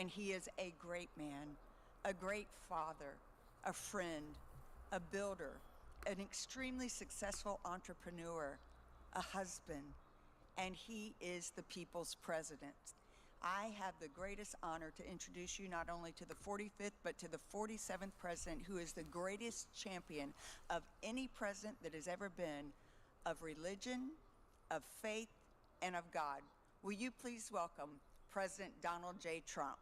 and he is a great man, a great father, a friend, a builder, an extremely successful entrepreneur, a husband, and he is the people's president. I have the greatest honor to introduce you not only to the 45th, but to the 47th president, who is the greatest champion of any president that has ever been, of religion, of faith, and of God. Will you please welcome President Donald J. Trump?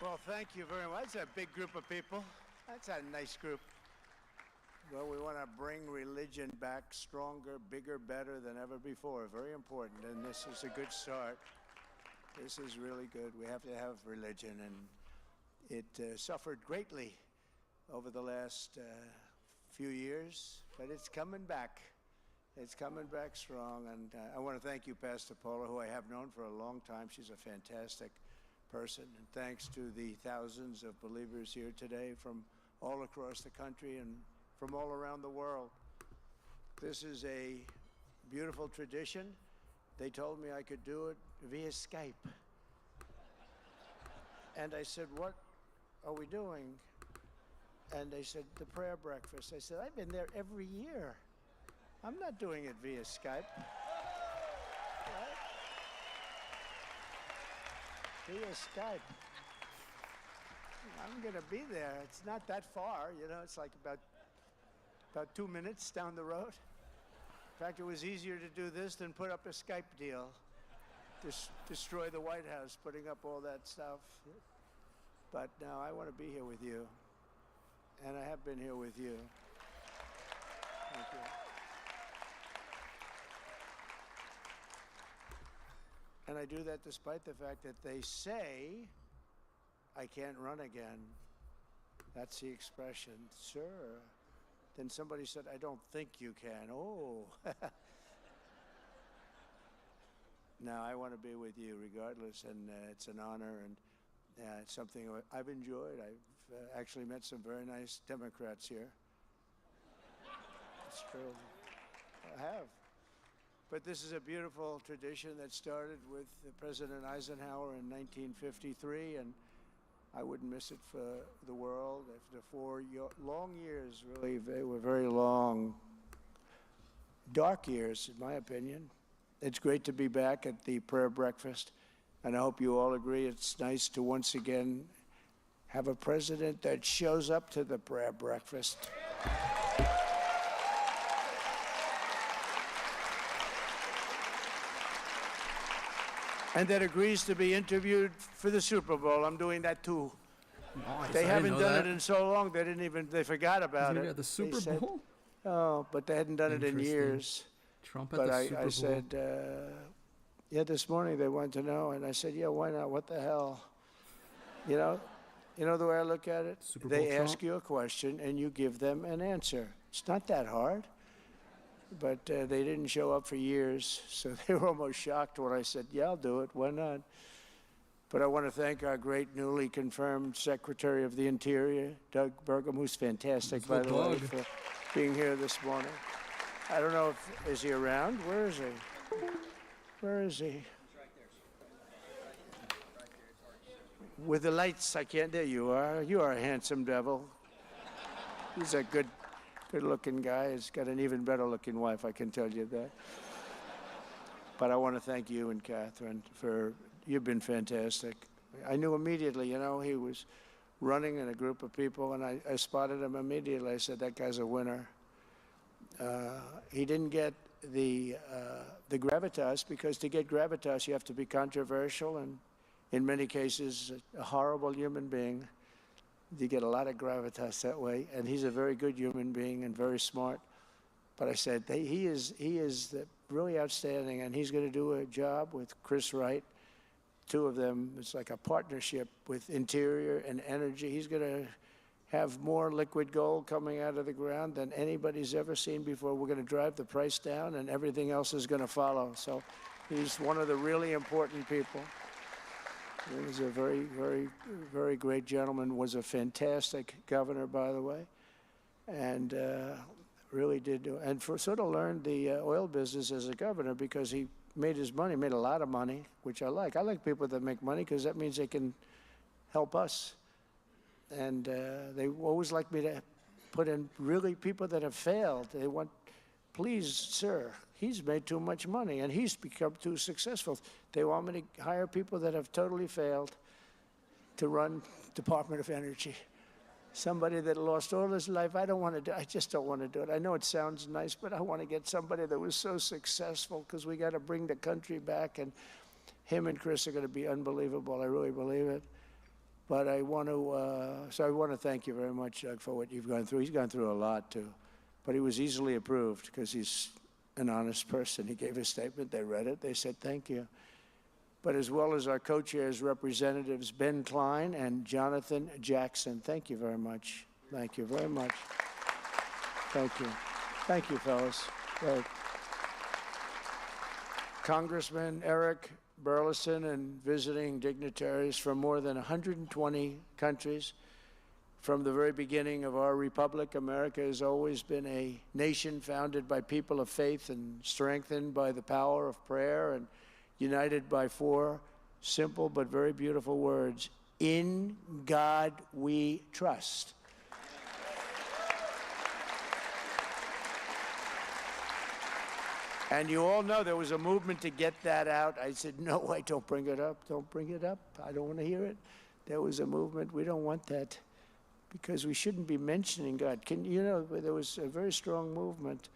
Well, thank you very much. That's a big group of people. That's a nice group. Well, we want to bring religion back stronger, bigger, better than ever before. Very important, and this is a good start. This is really good. We have to have religion, and it suffered greatly over the last few years, but it's coming back. It's coming back strong, and I want to thank you, Pastor Paula, who I have known for a long time. She's a fantastic person, and thanks to the thousands of believers here today from all across the country and from all around the world. This is a beautiful tradition. They told me I could do it via Skype. And I said, what are we doing? And they said, the prayer breakfast. I said, I've been there every year. I'm not doing it via Skype. Right? Via Skype. I'm going to be there. It's not that far, you know. It's like about 2 minutes down the road. In fact, it was easier to do this than put up a Skype deal. Just destroy the White House, putting up all that stuff. But now I want to be here with you. And I have been here with you. Thank you. And I do that despite the fact that they say I can't run again. That's the expression. Sure. Then somebody said, I don't think you can. Oh. Now, I want to be with you regardless, and it's an honor, and it's something I've enjoyed. I've actually met some very nice Democrats here. It's true. I have. But this is a beautiful tradition that started with President Eisenhower in 1953, and I wouldn't miss it for the world. After 4 long years, really, they were very long, dark years, in my opinion. It's great to be back at the prayer breakfast, and I hope you all agree it's nice to once again have a president that shows up to the prayer breakfast. And that agrees to be interviewed for the Super Bowl. I'm doing that too. Nice. They haven't done it in so long, they forgot about it. At the Super Bowl? Oh, but they hadn't done it in years. Trump at the Super Bowl. I said, yeah, this morning they wanted to know, and I said, yeah, why not? What the hell? You know the way I look at it? They ask you a question, and you give them an answer. It's not that hard. But they didn't show up for years, so they were almost shocked when I said, yeah, I'll do it. Why not? But I want to thank our great newly confirmed Secretary of the Interior, Doug Burgum, who's fantastic, by the way, for being here this morning. I don't know if, is he around? Where is he? Where is he? He's right there. Right there. With the lights, I can't, there you are. You are a handsome devil. He's a good-looking guy. He's got an even better-looking wife, I can tell you that. But I want to thank you and Catherine you've been fantastic. I knew immediately, he was running in a group of people, and I spotted him immediately. I said, that guy's a winner. He didn't get the gravitas, because to get gravitas, you have to be controversial and, in many cases, a horrible human being. You get a lot of gravitas that way, and he's a very good human being and very smart. But I said, he is really outstanding, and he's going to do a job with Chris Wright. Two of them, it's like a partnership with Interior and Energy. He's going to have more liquid gold coming out of the ground than anybody's ever seen before. We're going to drive the price down, and everything else is going to follow. So he's one of the really important people. He was a very, very, very great gentleman, was a fantastic governor, by the way, and really did do, and sort of learned the oil business as a governor, because he made his money, made a lot of money, which I like. I like people that make money, because that means they can help us. And they always like me to put in really people that have failed. They want, please, sir, he's made too much money and he's become too successful. They want me to hire people that have totally failed to run Department of Energy. Somebody that lost all his life, I just don't want to do it. I know it sounds nice, but I want to get somebody that was so successful, because we got to bring the country back, and him and Chris are going to be unbelievable. I really believe it. But I want to thank you very much, Doug, for what you've gone through. He's gone through a lot, too. But he was easily approved, because he's an honest person. He gave a statement. They read it. They said, thank you. But as well as our co-chairs, Representatives Ben Klein and Jonathan Jackson. Thank you very much. Thank you very much. Thank you. Thank you, fellas. Right. Congressman Eric Burleson and visiting dignitaries from more than 120 countries. From the very beginning of our republic, America has always been a nation founded by people of faith and strengthened by the power of prayer and united by four simple but very beautiful words: in God we trust. And you all know there was a movement to get that out. I said, no way, don't bring it up. Don't bring it up. I don't want to hear it. There was a movement. We don't want that, because we shouldn't be mentioning God. There was a very strong movement,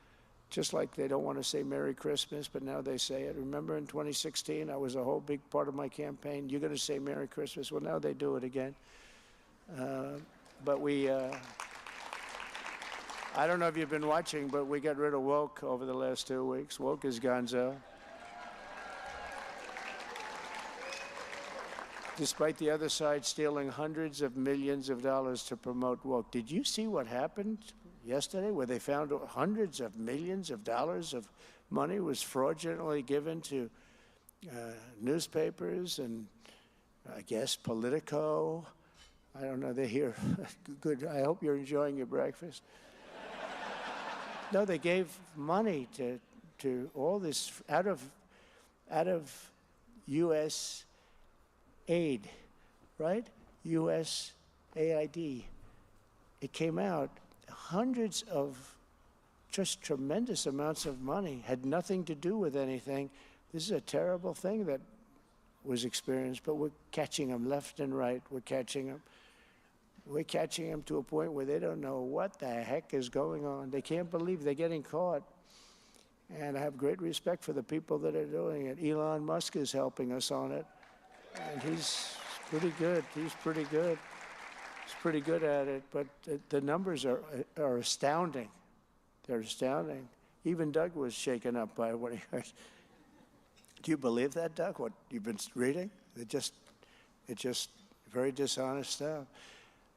just like they don't want to say Merry Christmas, but now they say it. Remember in 2016, I was a whole big part of my campaign. You're going to say Merry Christmas. Well, now they do it again. But I don't know if you've been watching, but we got rid of woke over the last 2 weeks. Woke is gonzo. Despite the other side stealing hundreds of millions of dollars to promote woke. Did you see what happened yesterday, where they found hundreds of millions of dollars of money was fraudulently given to newspapers and, I guess, Politico? I don't know, they're here. Good, I hope you're enjoying your breakfast. No, they gave money to all this out of U.S. aid, right? U.S. AID. It came out, hundreds of just tremendous amounts of money, had nothing to do with anything. This is a terrible thing that was experienced, but we're catching them left and right. We're catching them. We're catching them to a point where they don't know what the heck is going on. They can't believe they're getting caught. And I have great respect for the people that are doing it. Elon Musk is helping us on it. And he's pretty good. He's pretty good. He's pretty good at it. But the numbers are astounding. They're astounding. Even Doug was shaken up by what he heard. Do you believe that, Doug, what you've been reading? It's just very dishonest stuff.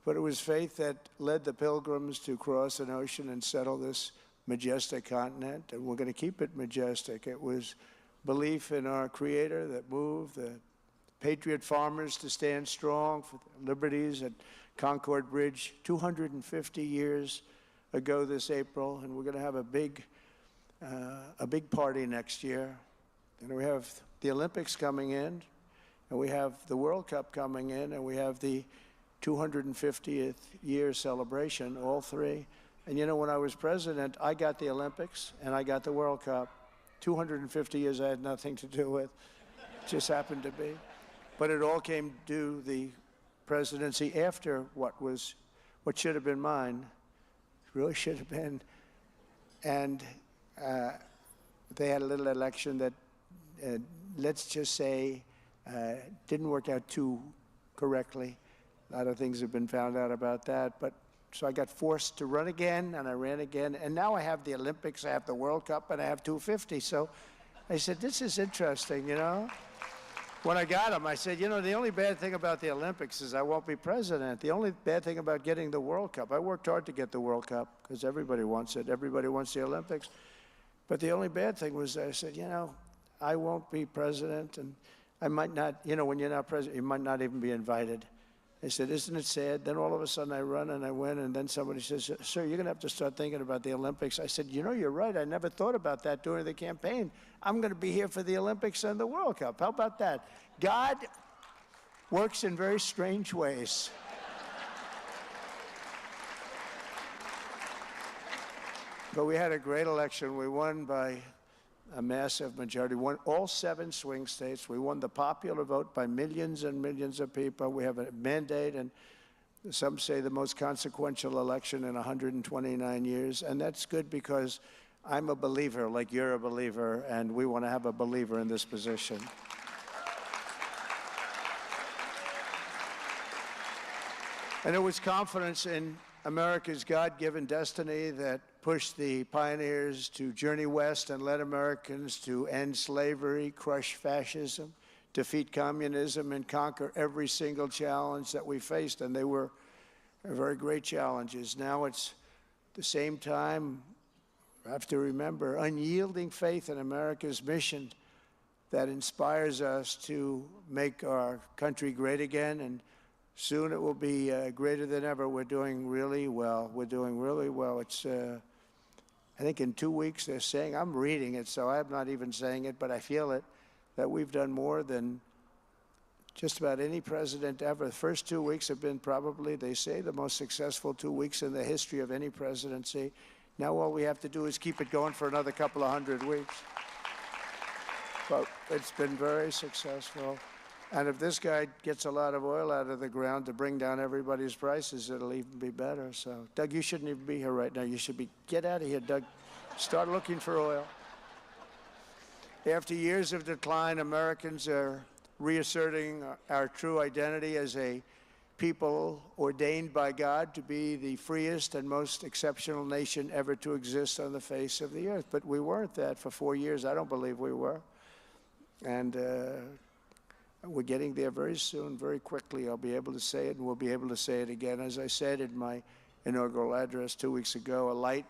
But it was faith that led the pilgrims to cross an ocean and settle this majestic continent, and we're going to keep it majestic. It was belief in our Creator that moved the patriot farmers to stand strong for liberties at Concord Bridge 250 years ago this April, and we're going to have a big party next year. And we have the Olympics coming in, and we have the World Cup coming in, and we have the 250th year celebration, all three. And when I was president, I got the Olympics and I got the World Cup. 250 years I had nothing to do with. Just happened to be. But it all came due the presidency after what should have been mine. Really should have been. And they had a little election that, let's just say, didn't work out too correctly. A lot of things have been found out about that. But so I got forced to run again, and I ran again. And now I have the Olympics, I have the World Cup, and I have 250. So I said, this is interesting, you know? When I got him, I said, you know, the only bad thing about the Olympics is I won't be president. The only bad thing about getting the World Cup, I worked hard to get the World Cup because everybody wants it. Everybody wants the Olympics. But the only bad thing was I said, you know, I won't be president, and I might not, you know, when you're not president, you might not even be invited. They said, isn't it sad? Then all of a sudden I run and I win, and then somebody says, sir, you're going to have to start thinking about the Olympics. I said, you know, you're right. I never thought about that during the campaign. I'm going to be here for the Olympics and the World Cup. How about that? God works in very strange ways. But we had a great election. We won by a massive majority. Won all 7 swing states. We won the popular vote by millions and millions of people. We have a mandate, and some say the most consequential election in 129 years. And that's good because I'm a believer, like you're a believer, and we want to have a believer in this position. And it was confidence in America's God-given destiny that pushed the pioneers to journey west and led Americans to end slavery, crush fascism, defeat communism, and conquer every single challenge that we faced. And they were very great challenges. Now it's the same time, I have to remember, unyielding faith in America's mission that inspires us to make our country great again. And soon it will be greater than ever. We're doing really well. We're doing really well. It's, I think in 2 weeks they're saying, I'm reading it, so I'm not even saying it, but I feel it, that we've done more than just about any president ever. The first 2 weeks have been probably, they say, the most successful 2 weeks in the history of any presidency. Now all we have to do is keep it going for another couple of 100 weeks. But it's been very successful. And if this guy gets a lot of oil out of the ground to bring down everybody's prices, it'll even be better. So, Doug, you shouldn't even be here right now. You should be, get out of here, Doug. Start looking for oil. After years of decline, Americans are reasserting our true identity as a people ordained by God to be the freest and most exceptional nation ever to exist on the face of the earth. But we weren't that for 4 years. I don't believe we were. And we're getting there very soon, very quickly. I'll be able to say it, and we'll be able to say it again. As I said in my inaugural address 2 weeks ago, a light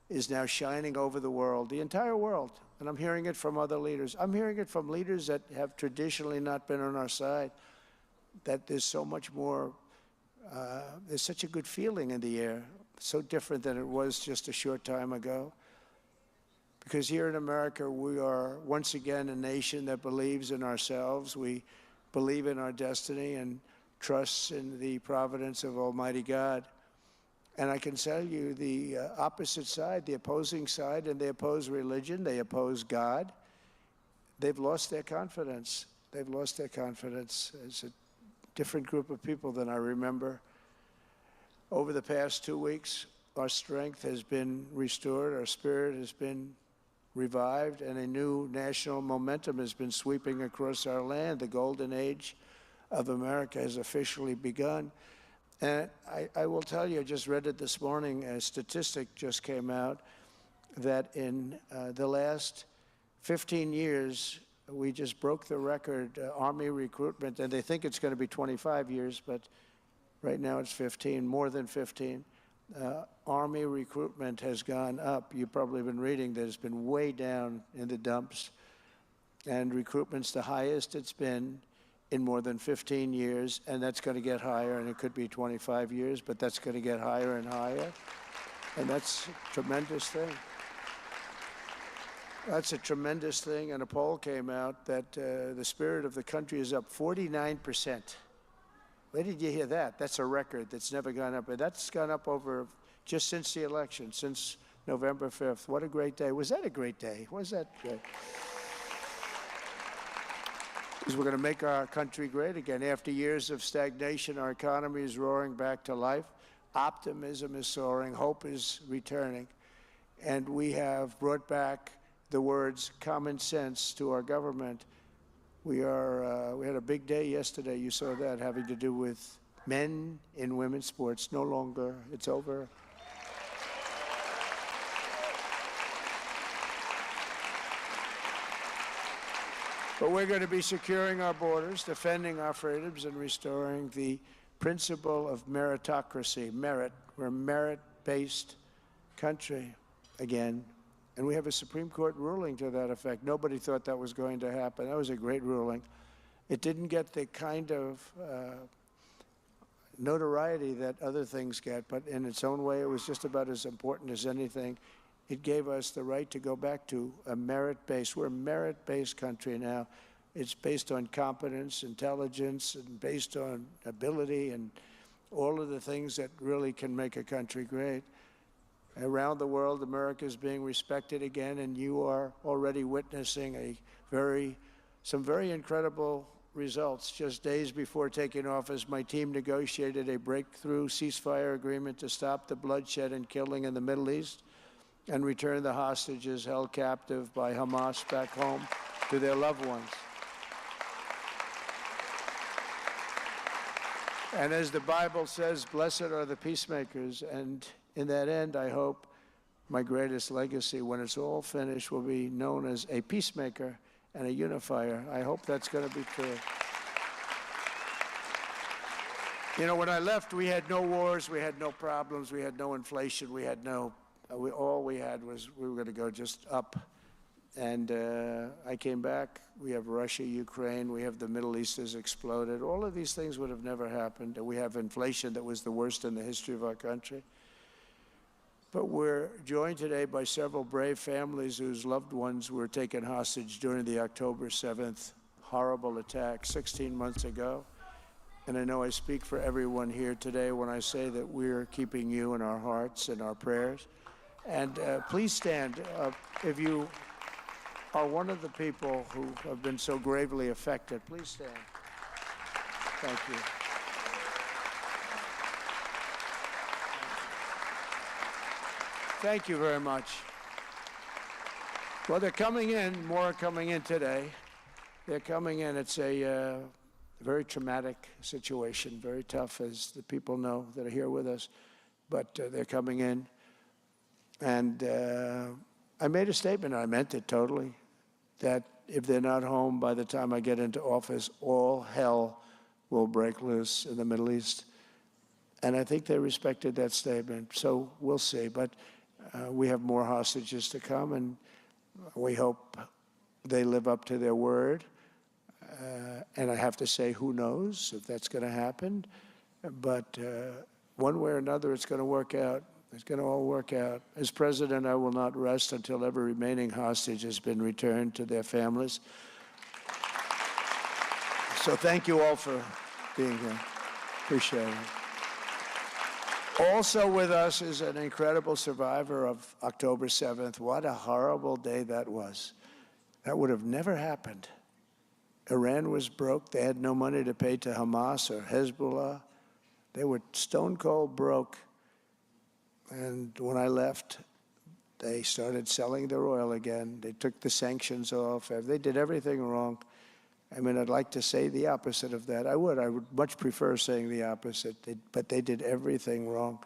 is now shining over the world, the entire world. And I'm hearing it from other leaders. I'm hearing it from leaders that have traditionally not been on our side, that there's so much more, there's such a good feeling in the air, so different than it was just a short time ago. Because here in America, we are once again a nation that believes in ourselves. We believe in our destiny and trusts in the providence of Almighty God. And I can tell you the opposite side, the opposing side, and they oppose religion, they oppose God. They've lost their confidence. They've lost their confidence. It's a different group of people than I remember. Over the past 2 weeks, our strength has been restored, our spirit has been revived, and a new national momentum has been sweeping across our land. The golden age of America has officially begun. And I will tell you, I just read it this morning, a statistic just came out that in the last 15 years, we just broke the record, Army recruitment, and they think it's going to be 25 years, but right now it's 15, more than 15. Army recruitment has gone up. You've probably been reading that it's been way down in the dumps. And recruitment's the highest it's been in more than 15 years, and that's going to get higher, and it could be 25 years, but that's going to get higher and higher. And that's a tremendous thing. That's a tremendous thing, and a poll came out that the spirit of the country is up 49%. Where did you hear that? That's a record that's never gone up. And that's gone up over just since the election, since November 5th. What a great day. Was that a great day? Was that great? Because we're going to make our country great again. After years of stagnation, our economy is roaring back to life. Optimism is soaring. Hope is returning. And we have brought back the words common sense to our government. We had a big day yesterday. You saw that, having to do with men in women's sports. No longer. It's over. But we're going to be securing our borders, defending our freedoms, and restoring the principle of meritocracy. Merit. We're a merit-based country again. And we have a Supreme Court ruling to that effect. Nobody thought that was going to happen. That was a great ruling. It didn't get the kind of notoriety that other things get, but in its own way, it was just about as important as anything. It gave us the right to go back to a merit-based. We're a merit-based country now. It's based on competence, intelligence, and based on ability and all of the things that really can make a country great. Around the world, America is being respected again, and you are already witnessing some very incredible results. Just days before taking office, my team negotiated a breakthrough ceasefire agreement to stop the bloodshed and killing in the Middle East and return the hostages held captive by Hamas back home to their loved ones. And as the Bible says, blessed are the peacemakers. And in that end, I hope my greatest legacy, when it's all finished, will be known as a peacemaker and a unifier. I hope that's going to be true. You know, when I left, we had no wars, we had no problems, we had no inflation, all we had was we were going to go just up. And I came back. We have Russia, Ukraine. We have the Middle East has exploded. All of these things would have never happened. And we have inflation that was the worst in the history of our country. But we're joined today by several brave families whose loved ones were taken hostage during the October 7th horrible attack 16 months ago. And I know I speak for everyone here today when I say that we're keeping you in our hearts and our prayers. And please stand if you are one of the people who have been so gravely affected. Please stand. Thank you. Thank you very much. Well, they're coming in. More are coming in today. They're coming in. It's a very traumatic situation, very tough, as the people know that are here with us. But they're coming in. And I made a statement, and I meant it totally, that if they're not home by the time I get into office, all hell will break loose in the Middle East. And I think they respected that statement. So we'll see. But we have more hostages to come, and we hope they live up to their word. And I have to say, who knows if that's going to happen. But one way or another, it's going to work out. It's going to all work out. As president, I will not rest until every remaining hostage has been returned to their families. So thank you all for being here. Appreciate it. Also with us is an incredible survivor of October 7th. What a horrible day that was. That would have never happened. Iran was broke. They had no money to pay to Hamas or Hezbollah. They were stone cold broke. And when I left, they started selling their oil again. They took the sanctions off. They did everything wrong. I mean, I'd like to say the opposite of that. I would much prefer saying the opposite. But they did everything wrong.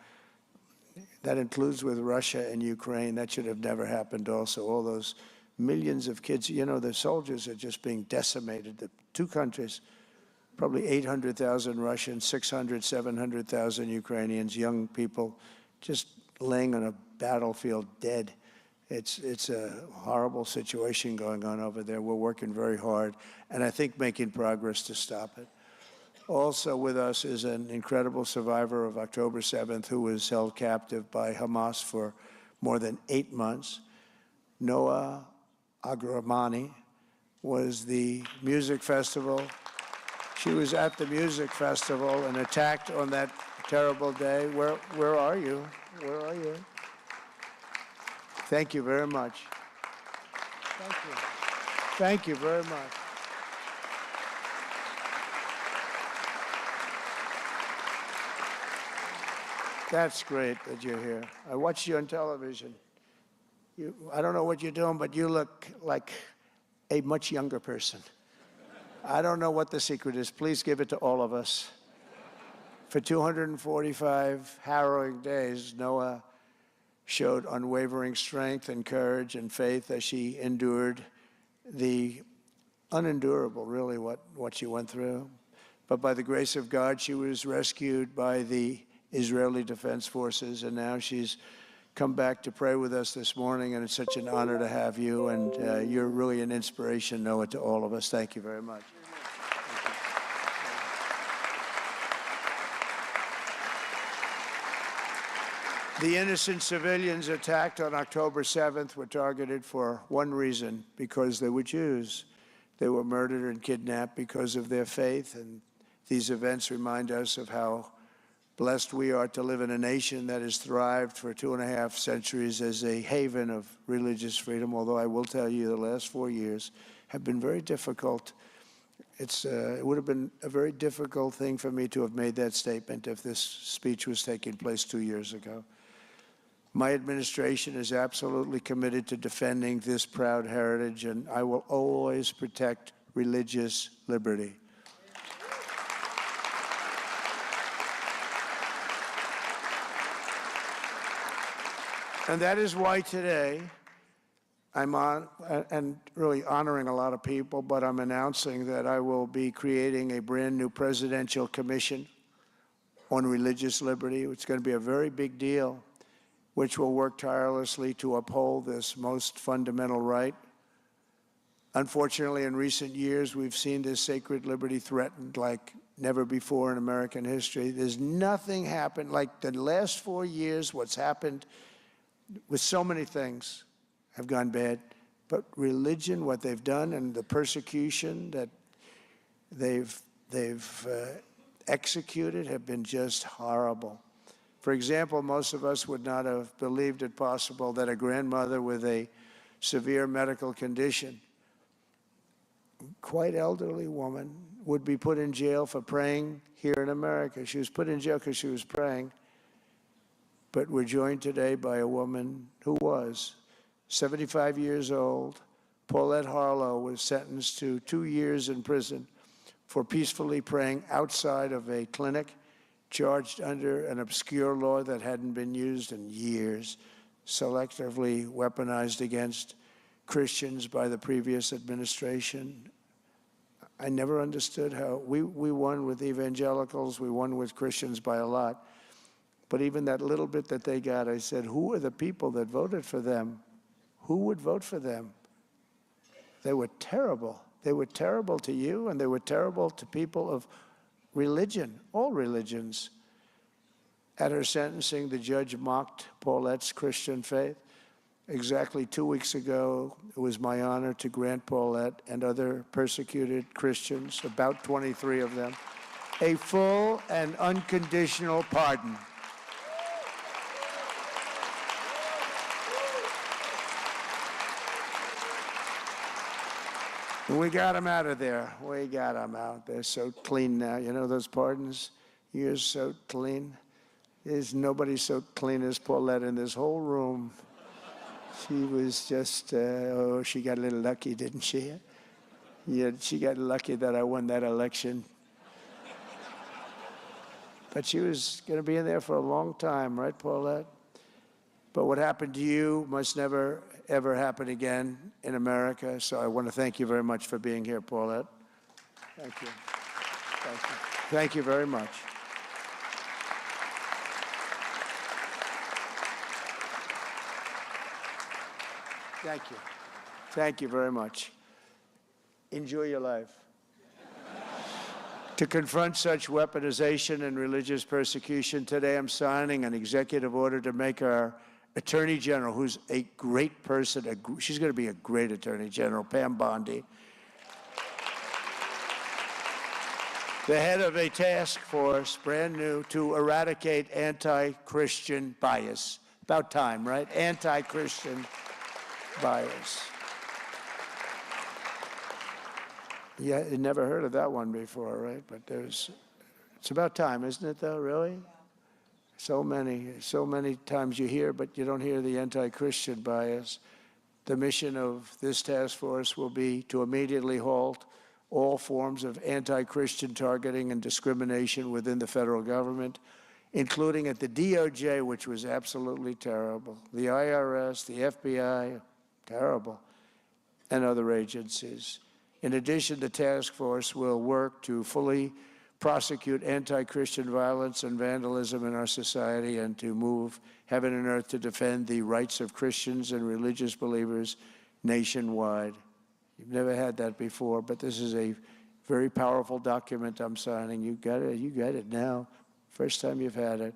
That includes with Russia and Ukraine. That should have never happened also. All those millions of kids, you know, the soldiers are just being decimated. The two countries, probably 800,000 Russians, 600, 700,000 Ukrainians, young people, just laying on a battlefield dead. It's a horrible situation going on over there. We're working very hard, and I think making progress to stop it. Also with us is an incredible survivor of October 7th who was held captive by Hamas for more than 8 months. Noah Agramani was the music festival. She was at the music festival and attacked on that terrible day. Where are you? Where are you? Thank you very much. Thank you. Thank you very much. That's great that you're here. I watched you on television. I don't know what you're doing, but you look like a much younger person. I don't know what the secret is. Please give it to all of us. For 245 harrowing days, Noah showed unwavering strength and courage and faith as she endured the unendurable, really, what she went through. But by the grace of God, she was rescued by the Israeli Defense Forces, and now she's come back to pray with us this morning, and it's such an honor to have you, and you're really an inspiration, Noah, to all of us. Thank you very much. The innocent civilians attacked on October 7th were targeted for one reason, because they were Jews. They were murdered and kidnapped because of their faith, and these events remind us of how blessed we are to live in a nation that has thrived for 2.5 centuries as a haven of religious freedom, although I will tell you the last 4 years have been very difficult. It would have been a very difficult thing for me to have made that statement if this speech was taking place 2 years ago. My administration is absolutely committed to defending this proud heritage, and I will always protect religious liberty. And that is why today I'm on, and really honoring a lot of people, but I'm announcing that I will be creating a brand new presidential commission on religious liberty. It's going to be a very big deal, which will work tirelessly to uphold this most fundamental right. Unfortunately, in recent years, we've seen this sacred liberty threatened like never before in American history. There's nothing happened like the last 4 years. What's happened with so many things have gone bad, but religion, what they've done, and the persecution that they've executed have been just horrible. For example, most of us would not have believed it possible that a grandmother with a severe medical condition, quite elderly woman, would be put in jail for praying here in America. She was put in jail because she was praying. But we're joined today by a woman who was 75 years old. Paulette Harlow was sentenced to 2 years in prison for peacefully praying outside of a clinic, charged under an obscure law that hadn't been used in years, selectively weaponized against Christians by the previous administration. I never understood how we won with evangelicals, we won with Christians by a lot. But even that little bit that they got, I said, who are the people that voted for them? Who would vote for them? They were terrible. They were terrible to you, and they were terrible to people of religion, all religions. At her sentencing, the judge mocked Paulette's Christian faith. Exactly 2 weeks ago, it was my honor to grant Paulette and other persecuted Christians, about 23 of them, a full and unconditional pardon. We got them out of there. We got them out. They're so clean now. You know those pardons? You're so clean. There's nobody so clean as Paulette in this whole room. She was just, oh, she got a little lucky, didn't she? Yeah, she got lucky that I won that election. But she was going to be in there for a long time, right, Paulette? But what happened to you must never, ever happen again in America. So I want to thank you very much for being here, Paulette. Thank you. Thank you. Thank you very much. Thank you. Thank you very much. Enjoy your life. To confront such weaponization and religious persecution, today I'm signing an executive order to make our Attorney General, who's a great person, she's going to be a great Attorney General, Pam Bondi, the head of a task force, brand new, to eradicate anti-Christian bias. About time, right? Anti-Christian bias. Yeah, you never heard of that one before, right? But it's about time, isn't it, though, really? So many times you hear, but you don't hear the anti-Christian bias. The mission of this task force will be to immediately halt all forms of anti-Christian targeting and discrimination within the federal government, including at the DOJ, which was absolutely terrible, the IRS, the FBI, terrible, and other agencies. In addition, the task force will work to fully prosecute anti-Christian violence and vandalism in our society and to move heaven and earth to defend the rights of Christians and religious believers nationwide. You've never had that before, but this is a very powerful document I'm signing. You got it now. First time you've had it.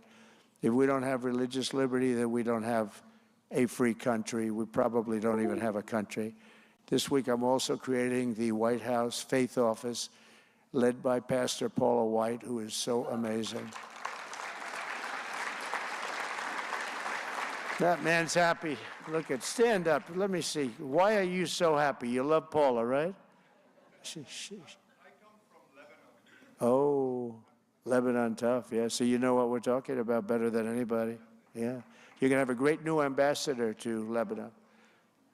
If we don't have religious liberty, then we don't have a free country. We probably don't even have a country. This week, I'm also creating the White House Faith Office, led by Pastor Paula White, who is so amazing. That man's happy. Look at, stand up. Let me see. Why are you so happy? You love Paula, right? I come from Lebanon. Oh, Lebanon tough, yeah. So you know what we're talking about better than anybody. Yeah. You're going to have a great new ambassador to Lebanon.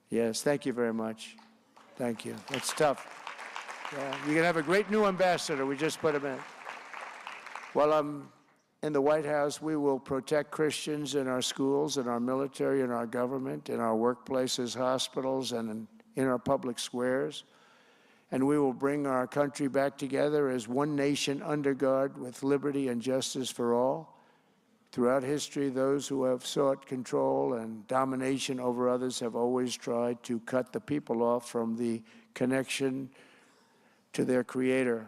Yes, thank you very much. Thank you. That's tough. Yeah, you're going to have a great new ambassador. We just put him in. While I'm in the White House, we will protect Christians in our schools, in our military, in our government, in our workplaces, hospitals, and in our public squares. And we will bring our country back together as one nation under God with liberty and justice for all. Throughout history, those who have sought control and domination over others have always tried to cut the people off from the connection to their Creator.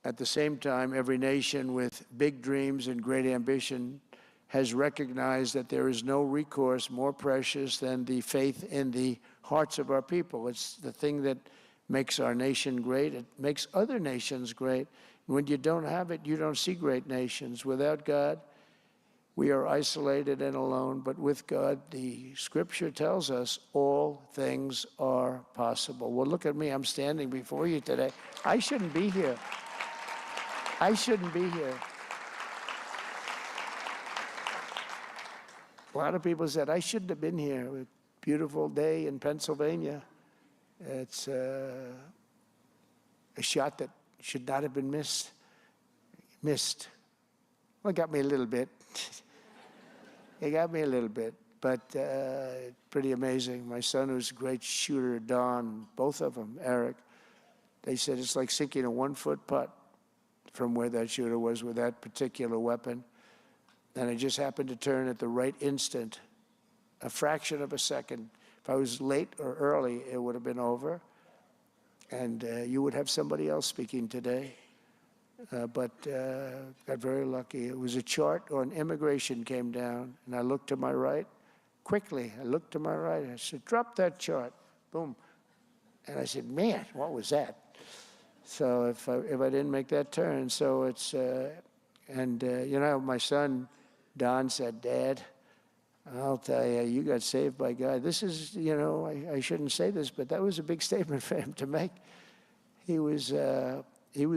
At the same time, every nation with big dreams and great ambition has recognized that there is no recourse more precious than the faith in the hearts of our people. It's the thing that makes our nation great. It makes other nations great. When you don't have it, you don't see great nations. Without God, we are isolated and alone, but with God, the Scripture tells us all things are possible. Well, look at me. I'm standing before you today. I shouldn't be here. I shouldn't be here. A lot of people said, I shouldn't have been here. A beautiful day in Pennsylvania. It's a shot that should not have been missed. Well, it got me a little bit. It got me a little bit, but pretty amazing. My son, who's a great shooter, Don, both of them, Eric, they said it's like sinking a 1-foot putt from where that shooter was with that particular weapon. And it just happened to turn at the right instant, a fraction of a second. If I was late or early, it would have been over. And you would have somebody else speaking today. But got very lucky. It was a chart or an immigration came down, and I looked to my right. Quickly, I looked to my right. I said, drop that chart. Boom. And I said, man, what was that? So if I didn't make that turn, so it's, you know, my son, Don, said, Dad, I'll tell you, you got saved by God. This is, you know, I shouldn't say this, but that was a big statement for him to make. He was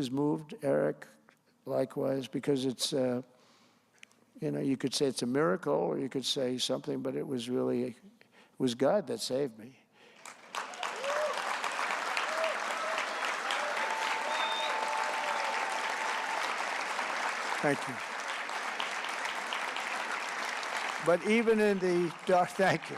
moved, Eric, likewise, because it's, you know, you could say it's a miracle, or you could say something, but it was really, it was God that saved me. Thank you. But even in the dark, thank you.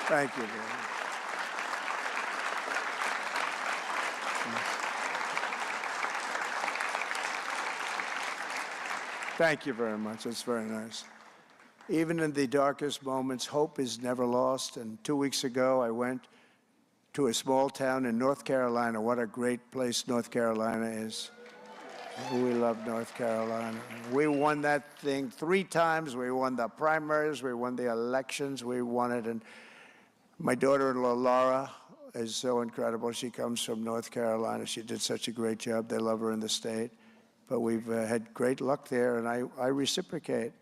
Thank you. Thank you very much. That's very nice. Even in the darkest moments, hope is never lost. And 2 weeks ago, I went to a small town in North Carolina. What a great place North Carolina is. We love North Carolina. We won that thing 3 times. We won the primaries. We won the elections. We won it. And my daughter-in-law, Laura, is so incredible. She comes from North Carolina. She did such a great job. They love her in the state. But we've had great luck there, and I reciprocate.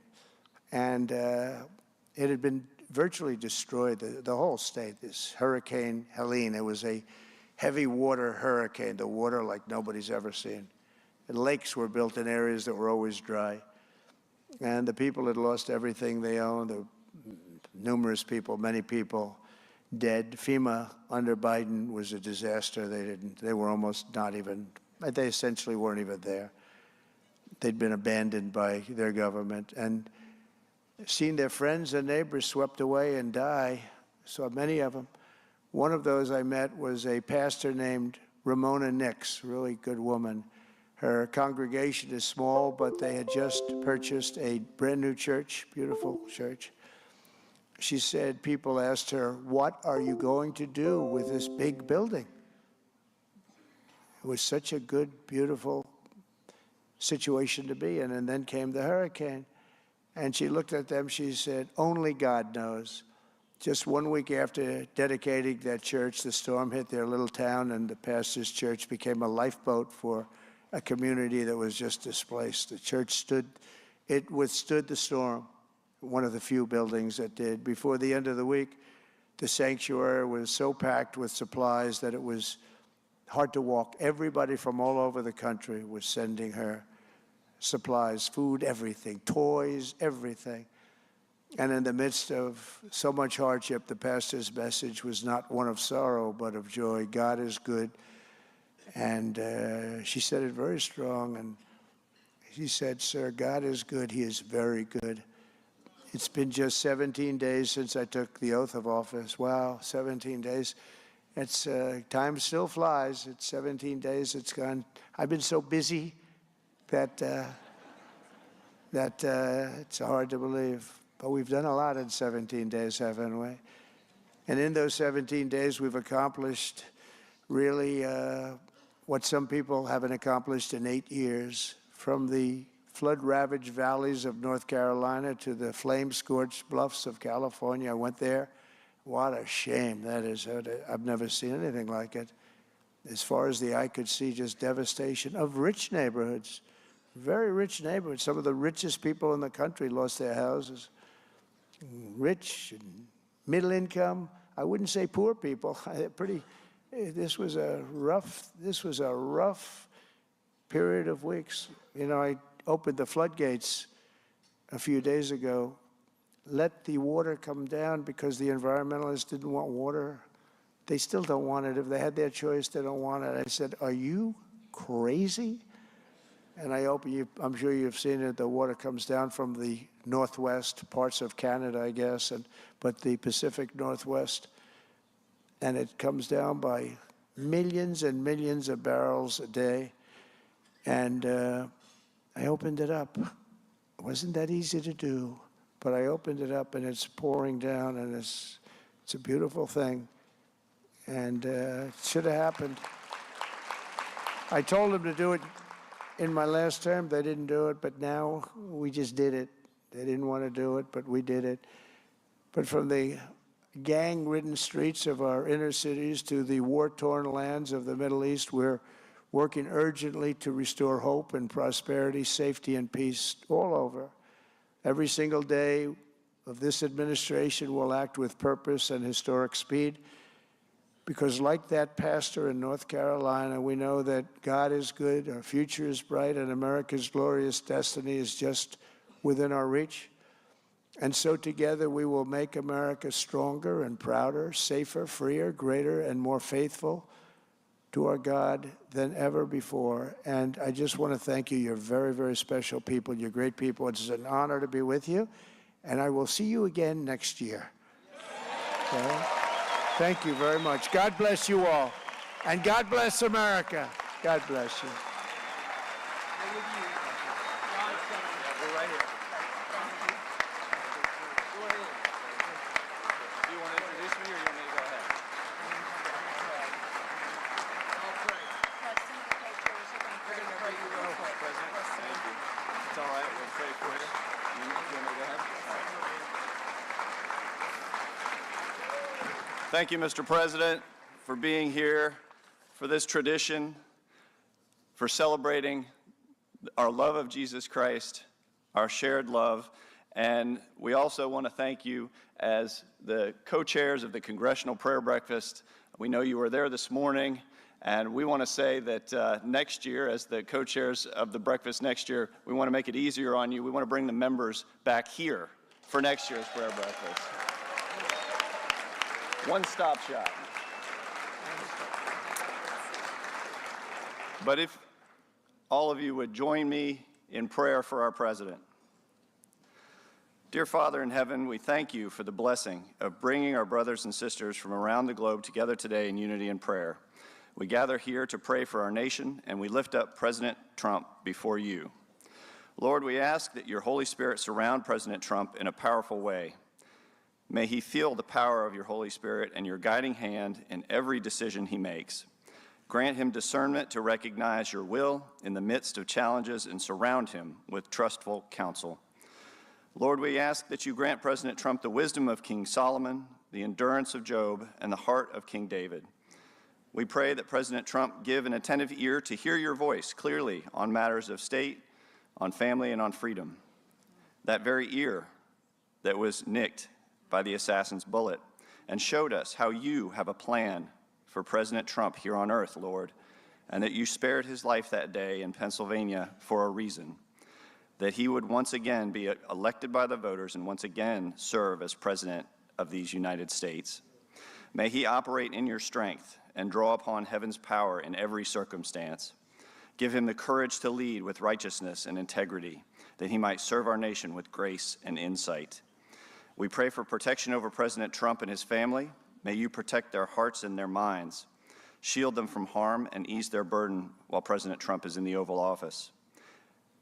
And it had been virtually destroyed, the whole state, this Hurricane Helene. It was a heavy water hurricane, the water like nobody's ever seen. And lakes were built in areas that were always dry. And the people had lost everything they owned. There were numerous people, many people dead. FEMA under Biden was a disaster. They were almost not even, they essentially weren't even there. They'd been abandoned by their government. And seen their friends and neighbors swept away and die, saw many of them. One of those I met was a pastor named Ramona Nix, really good woman. Her congregation is small, but they had just purchased a brand new church, beautiful church. She said, people asked her, what are you going to do with this big building? It was such a good, beautiful situation to be in. And then came the hurricane. And she looked at them, she said, only God knows. Just 1 week after dedicating that church, the storm hit their little town, and the pastor's church became a lifeboat for a community that was just displaced. The church withstood the storm, one of the few buildings that did. Before the end of the week, the sanctuary was so packed with supplies that it was hard to walk. Everybody from all over the country was sending her supplies, food, everything, toys, everything. And in the midst of so much hardship, the pastor's message was not one of sorrow, but of joy. God is good. And she said it very strong. And she said, sir, God is good. He is very good. It's been just 17 days since I took the oath of office. Wow, 17 days. It's time still flies. It's 17 days. It's gone. I've been so busy that it's hard to believe. But we've done a lot in 17 days, haven't we? And in those 17 days, we've accomplished really what some people haven't accomplished in 8 years, from the flood-ravaged valleys of North Carolina to the flame-scorched bluffs of California. I went there. What a shame that is. I've never seen anything like it. As far as the eye could see, just devastation of rich neighborhoods, very rich neighborhoods. Some of the richest people in the country lost their houses. Rich and middle income. I wouldn't say poor people. This was a rough period of weeks. You know, I opened the floodgates a few days ago. Let the water come down because the environmentalists didn't want water. They still don't want it. If they had their choice, they don't want it. I said, are you crazy? And I'm sure you've seen it, the water comes down from the northwest, parts of Canada, I guess, but the Pacific Northwest, and it comes down by millions and millions of barrels a day. And I opened it up. It wasn't that easy to do, but I opened it up, and it's pouring down, and it's a beautiful thing. And it should have happened. I told them to do it in my last term. They didn't do it, but now we just did it. They didn't want to do it, but we did it. But from the gang-ridden streets of our inner cities to the war-torn lands of the Middle East, we're working urgently to restore hope and prosperity, safety and peace all over. Every single day of this administration will act with purpose and historic speed, because like that pastor in North Carolina, we know that God is good, our future is bright, and America's glorious destiny is just within our reach. And so together we will make America stronger and prouder, safer, freer, greater, and more faithful to our God than ever before. And I just want to thank you. You're very, very special people. You're great people. It's an honor to be with you. And I will see you again next year. Okay? Thank you very much. God bless you all. And God bless America. God bless you. Thank you, Mr. President. for being here, for this tradition, for celebrating our love of Jesus Christ, our shared love. And we also want to thank you as the co-chairs of the Congressional Prayer Breakfast. We know you were there this morning, and we want to say that next year, as the co-chairs of the breakfast next year, we want to make it easier on you. We want to bring the members back here for next year's prayer breakfast. One-stop shop. But if all of you would join me in prayer for our president. Dear Father in heaven, we thank you for the blessing of bringing our brothers and sisters from around the globe together today in unity and prayer. We gather here to pray for our nation, and we lift up President Trump before you. Lord, we ask that your Holy Spirit surround President Trump in a powerful way. May he feel the power of your Holy Spirit and your guiding hand in every decision he makes. Grant him discernment to recognize your will in the midst of challenges and surround him with trustful counsel. Lord, we ask that you grant President Trump the wisdom of King Solomon, the endurance of Job, and the heart of King David. We pray that President Trump give an attentive ear to hear your voice clearly on matters of state, on family, and on freedom. That very ear that was nicked by the assassin's bullet and showed us how you have a plan for President Trump here on earth, Lord, and that you spared his life that day in Pennsylvania for a reason, that he would once again be elected by the voters and once again serve as President of these United States. May he operate in your strength and draw upon heaven's power in every circumstance. Give him the courage to lead with righteousness and integrity, that he might serve our nation with grace and insight. We pray for protection over President Trump and his family. May you protect their hearts and their minds, shield them from harm, and ease their burden while President Trump is in the Oval Office.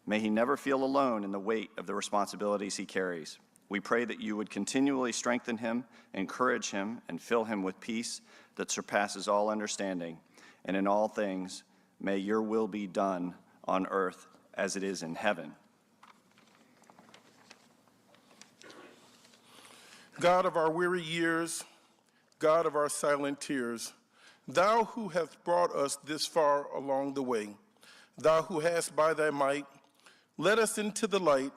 May he never feel alone in the weight of the responsibilities he carries. We pray that you would continually strengthen him, encourage him, and fill him with peace that surpasses all understanding. And in all things, may your will be done on earth as it is in heaven. God of our weary years, God of our silent tears, thou who hast brought us this far along the way, thou who hast by thy might led us into the light,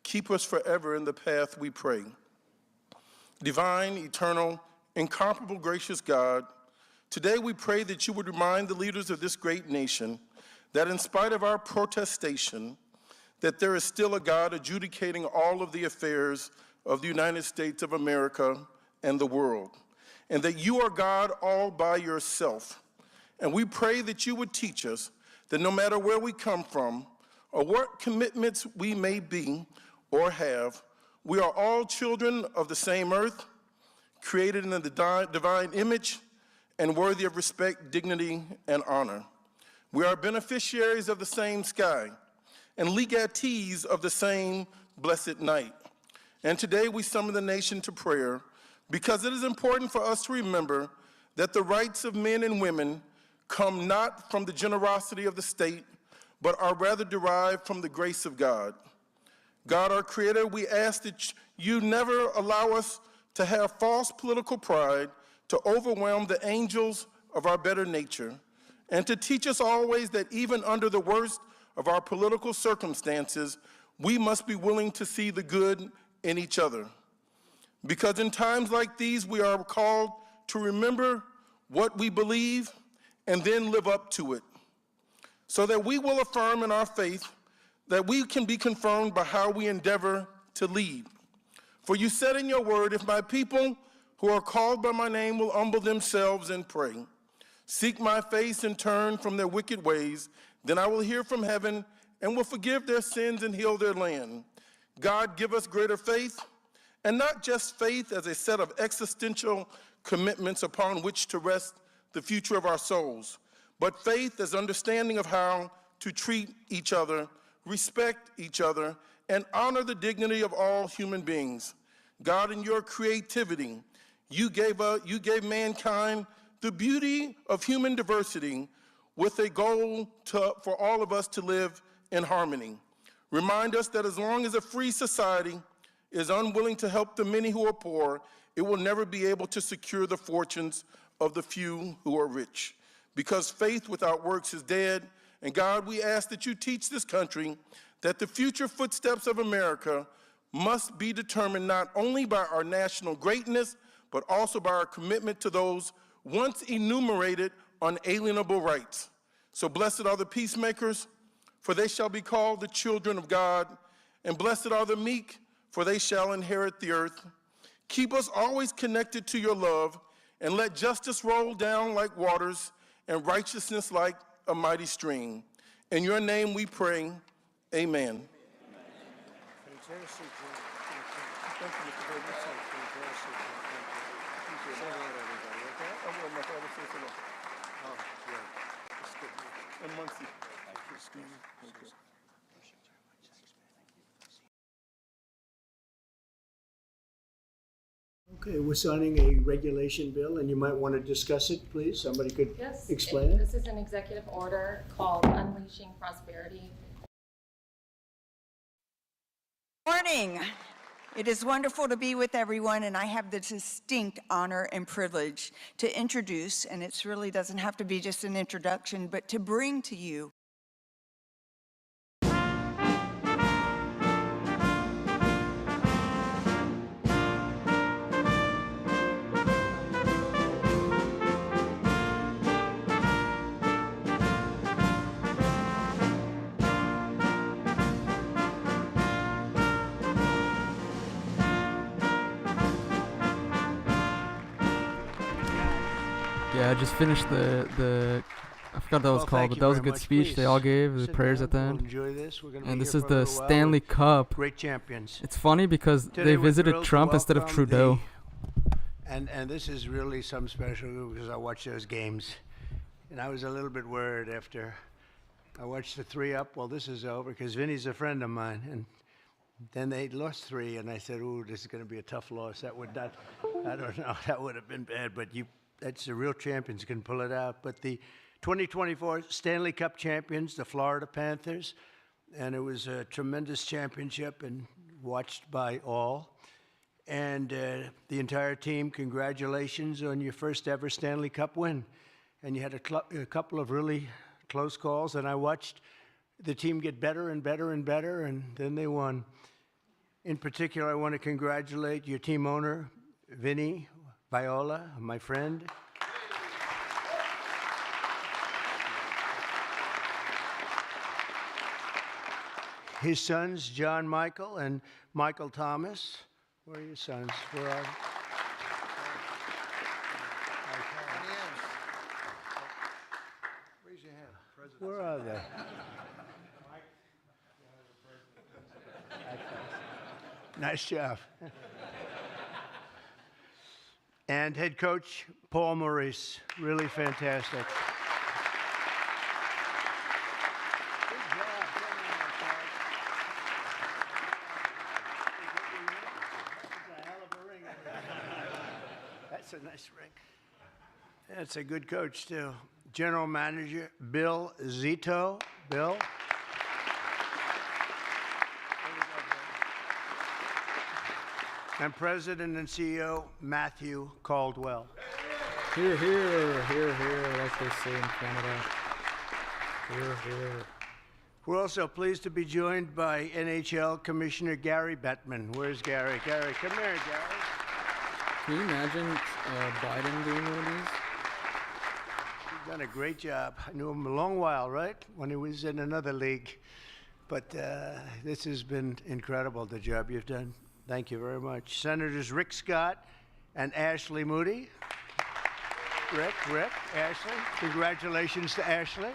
keep us forever in the path we pray. Divine, eternal, incomparable, gracious God, today we pray that you would remind the leaders of this great nation that in spite of our protestation, that there is still a God adjudicating all of the affairs of the United States of America and the world, and that you are God all by yourself. And we pray that you would teach us that no matter where we come from or what commitments we may be or have, we are all children of the same earth, created in the divine image and worthy of respect, dignity, and honor. We are beneficiaries of the same sky and legatees of the same blessed night. And today we summon the nation to prayer because it is important for us to remember that the rights of men and women come not from the generosity of the state, but are rather derived from the grace of God. God, our Creator, we ask that you never allow us to have false political pride to overwhelm the angels of our better nature, and to teach us always that even under the worst of our political circumstances, we must be willing to see the good in each other. Because in times like these, we are called to remember what we believe and then live up to it, so that we will affirm in our faith that we can be confirmed by how we endeavor to lead. For you said in your word, if my people who are called by my name will humble themselves and pray, seek my face and turn from their wicked ways, then I will hear from heaven and will forgive their sins and heal their land. God, give us greater faith, and not just faith as a set of existential commitments upon which to rest the future of our souls, but faith as understanding of how to treat each other, respect each other, and honor the dignity of all human beings. God, in your creativity, you gave mankind the beauty of human diversity with a goal for all of us to live in harmony. Remind us that as long as a free society is unwilling to help the many who are poor, it will never be able to secure the fortunes of the few who are rich. Because faith without works is dead, and God, we ask that you teach this country that the future footsteps of America must be determined not only by our national greatness, but also by our commitment to those once enumerated unalienable rights. So blessed are the peacemakers, for they shall be called the children of God, and blessed are the meek, for they shall inherit the earth. Keep us always connected to your love, and let justice roll down like waters, and righteousness like a mighty stream. In your name we pray, amen. Okay, we're signing a regulation bill, and you might want to discuss it, please. Somebody could explain it. This is an executive order called Unleashing Prosperity. Morning. It is wonderful to be with everyone, and I have the distinct honor and privilege to introduce, and it really doesn't have to be just an introduction, but to bring to you Yeah, I just finished the I forgot what that was called, but that was a good speech they all gave, the prayers at the end. Enjoy this. We're going to And be this here is for a the little while Stanley with Cup. Great champions. It's funny because Today they we're visited thrilled to Trump instead of welcome Trudeau. And this is really something special because I watched those games, and I was a little bit worried after I watched the 3-up. Well, this is over because Vinny's a friend of mine, and then they lost 3, and I said, "Ooh, this is going to be a tough loss." That would not, I don't know, that would have been bad. But that's the real champions can pull it out. But the 2024 Stanley Cup champions, the Florida Panthers, and it was a tremendous championship and watched by all. And the entire team, congratulations on your first ever Stanley Cup win. And you had a couple of really close calls, and I watched the team get better and better and better, and then they won. In particular, I want to congratulate your team owner, Vinny Viola, my friend. His sons, John Michael and Michael Thomas. Where are your sons? Where are they? Raise your hand. Where are they? Nice job. And head coach Paul Maurice, really fantastic. That's a nice ring. That's a good coach, too. General Manager Bill Zito. Bill. And President and CEO Matthew Caldwell. Here, here, here, here, like they say in Canada. Here, here. We're also pleased to be joined by NHL Commissioner Gary Bettman. Where's Gary? Gary, come here, Gary. Can you imagine Biden doing one of these? He's done a great job. I knew him a long while, right? When he was in another league. But this has been incredible, the job you've done. Thank you very much. Senators Rick Scott and Ashley Moody. Rick, Ashley. Congratulations to Ashley.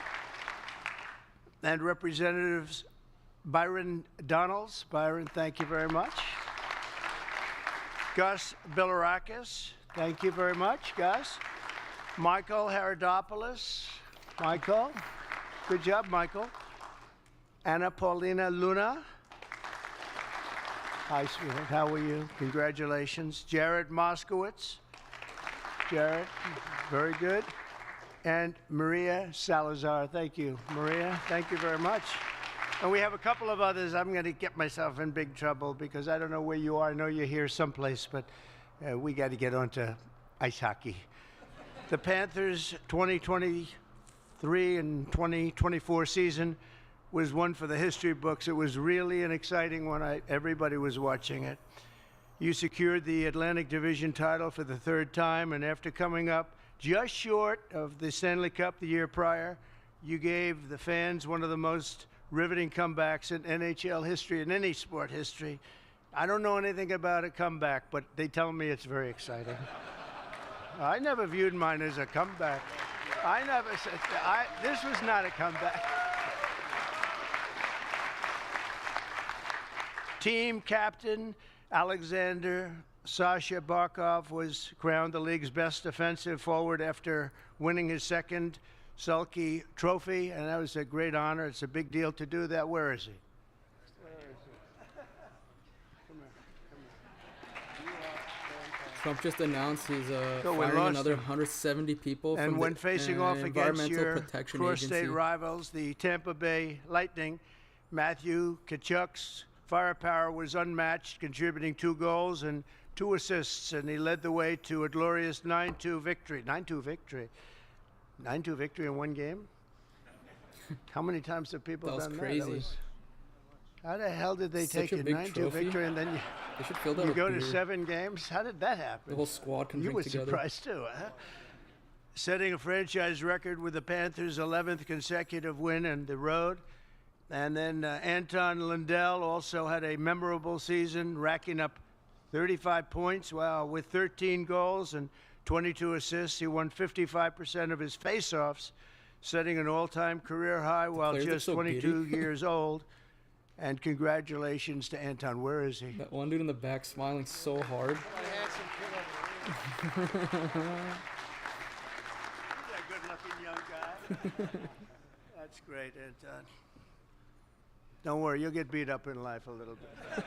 And Representatives Byron Donalds. Byron, thank you very much. Gus Bilirakis, thank you very much, Gus. Michael Herodopoulos. Michael, good job, Michael. Anna Paulina Luna. Hi, sweetheart, how are you? Congratulations. Jared Moskowitz. Jared, very good. And Maria Salazar, thank you. Maria, thank you very much. And we have a couple of others. I'm going to get myself in big trouble because I don't know where you are. I know you're here someplace, but we got to get on to ice hockey. The Panthers' 2023 and 2024 season was one for the history books. It was really an exciting one. Everybody was watching it. You secured the Atlantic Division title for the third time, and after coming up just short of the Stanley Cup the year prior, you gave the fans one of the most riveting comebacks in NHL history, in any sport history. I don't know anything about a comeback, but they tell me it's very exciting. I never viewed mine as a comeback. I never said this was not a comeback. Team captain Alexander Sasha Barkov was crowned the league's best defensive forward after winning his second Selke trophy, and that was a great honor. It's a big deal to do that. Where is he? Trump just announced he's firing another 170 people and from when the facing off against Environmental your Protection cross-state Agency. rivals, the Tampa Bay Lightning, Matthew Tkachuk's firepower was unmatched, contributing 2 goals and 2 assists, and he led the way to a glorious 9-2 victory. 9-2 victory. 9-2 victory in one game? How many times have people That was done crazy. that? How the hell did they Such take a a big 9-2 trophy. victory and then They should fill that you with go to beer. 7 games? How did that happen? The whole squad can You drink were together. surprised too, huh? Setting a franchise record with the Panthers' 11th consecutive win on the road. And then Anton Lundell also had a memorable season, racking up 35 points, with 13 goals and 22 assists. He won 55% of his faceoffs, setting an all-time career high while players look just so 22 giddy. years old. And congratulations to Anton. Where is he? That one dude in the back smiling so hard. He's a good-looking young guy. That's great, Anton. Don't worry, you'll get beat up in life a little bit.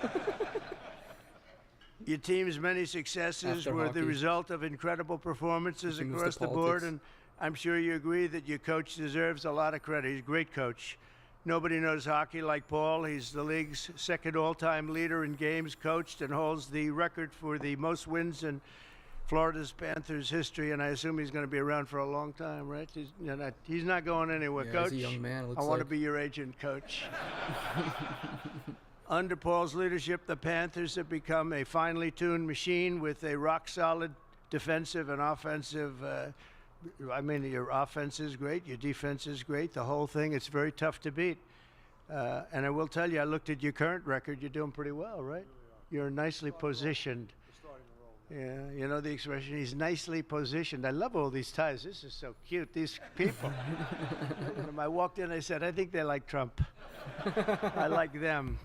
Your team's many successes After were hockey. the result of incredible performances He moves across to the board, politics. and I'm sure you agree that your coach deserves a lot of credit. He's a great coach. Nobody knows hockey like Paul. He's the league's second all-time leader in games coached and holds the record for the most wins in Florida's Panthers history, and I assume he's going to be around for a long time, right? He's not going anywhere, Yeah, Coach. he's a young man, it looks I want to like. be your agent, Coach. Under Paul's leadership, the Panthers have become a finely tuned machine with a rock-solid defensive and offensive. Your offense is great, your defense is great, the whole thing. It's very tough to beat. And I will tell you, I looked at your current record. You're doing pretty well, right? You're nicely positioned. Yeah, you know the expression, he's nicely positioned. I love all these ties. This is so cute, these people. I walked in, I said, I think they like Trump. I like them.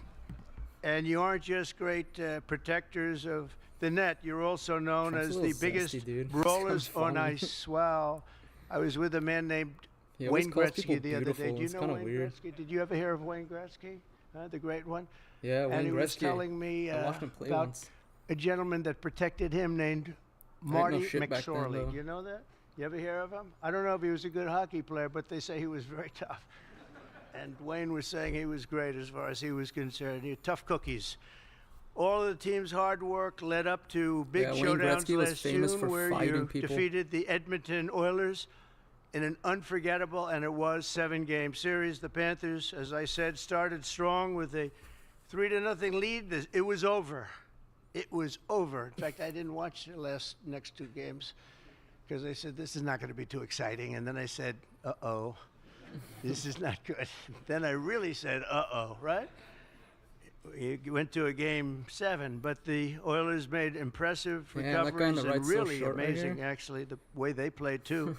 And you aren't just great protectors of the net. You're also known Trump's as a the little biggest zesty, dude. rollers Sounds on funny. ice. Wow. I was with a man named He always Wayne calls Gretzky people the other day. beautiful. Do you It's know kinda Wayne weird. Gretzky? Did you ever hear of Wayne Gretzky? The great one? Yeah, And Wayne he was Gretzky. telling me I watched him play about once. a gentleman that protected him named I didn't know Marty shit back then, McSorley. though. Do you know that? You ever hear of him? I don't know if he was a good hockey player, but they say he was very tough. And Wayne was saying he was great as far as he was concerned. He had tough cookies. All of the team's hard work led up to big Yeah, Wayne showdowns Gretzky was last famous June for where fighting you people. defeated the Edmonton Oilers in an unforgettable, and it was, 7-game series. The Panthers, as I said, started strong with a 3-0 lead. It was over. It was over. In fact, I didn't watch the next 2 games because I said, this is not going to be too exciting. And then I said, uh-oh, this is not good. Then I really said, uh-oh, right? He went to a game 7, but the Oilers made impressive Yeah, that guy on recoveries the and right's so really short right amazing, here. actually, the way they played, too.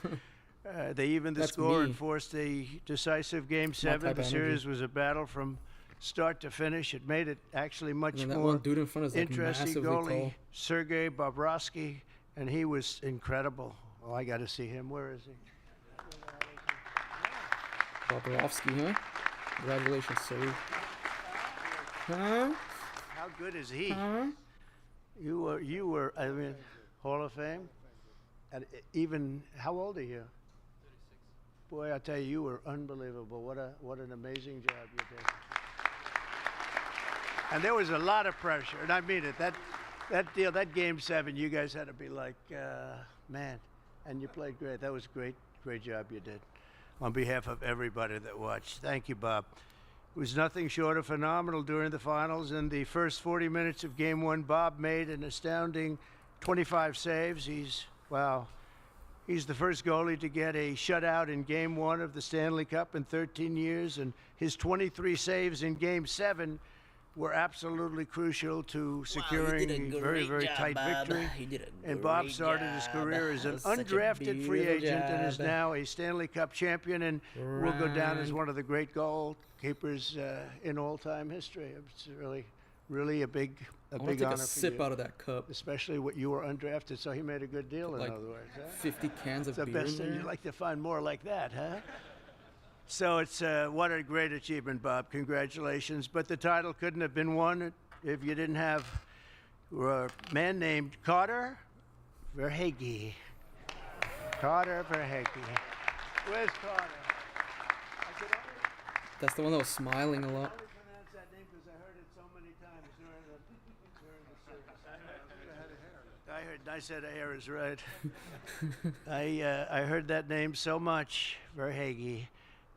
They evened the That's score me. and forced a decisive game my 7. type The of series energy. was a battle from start to finish. It made it actually much And then that more one dude in front is like interesting. massively Goalie tall. Sergei Bobrovsky, and he was incredible. Oh, I got to see him. Where is he? Bobrovsky, huh? Congratulations, sir. Huh? How good is he? You were, I mean, Hall of Fame? And even, how old are you? 36. Boy, I tell you, you were unbelievable. What an amazing job you did. And there was a lot of pressure, and I mean it. That game 7, you guys had to be like, man. And you played great. That was great, great job you did. On behalf of everybody that watched, thank you, Bob. It was nothing short of phenomenal during the finals. In the first 40 minutes of Game 1, Bob made an astounding 25 saves. He's the first goalie to get a shutout in Game 1 of the Stanley Cup in 13 years, and his 23 saves in Game 7 were absolutely crucial to securing a very, very tight victory. And Bob started his career as an undrafted free agent and is now a Stanley Cup champion and will go down as one of the great goalkeepers in all-time history. It's really a big I want big to take honor a for sip you. out of that cup. Especially what you were undrafted, so he made a good deal, in Like other words. Huh? 50 cans of The beer best in thing. there. You'd like to find more like that, huh? So it's what a great achievement, Bob. Congratulations. But the title couldn't have been won if you didn't have a man named Carter Verhaeghe. Carter Verhaeghe. Where's Carter? I could That's the one that was smiling a lot. only pronounce that name because I heard it so many times during the service. I said hair is right. I heard that name so much. Verhaeghe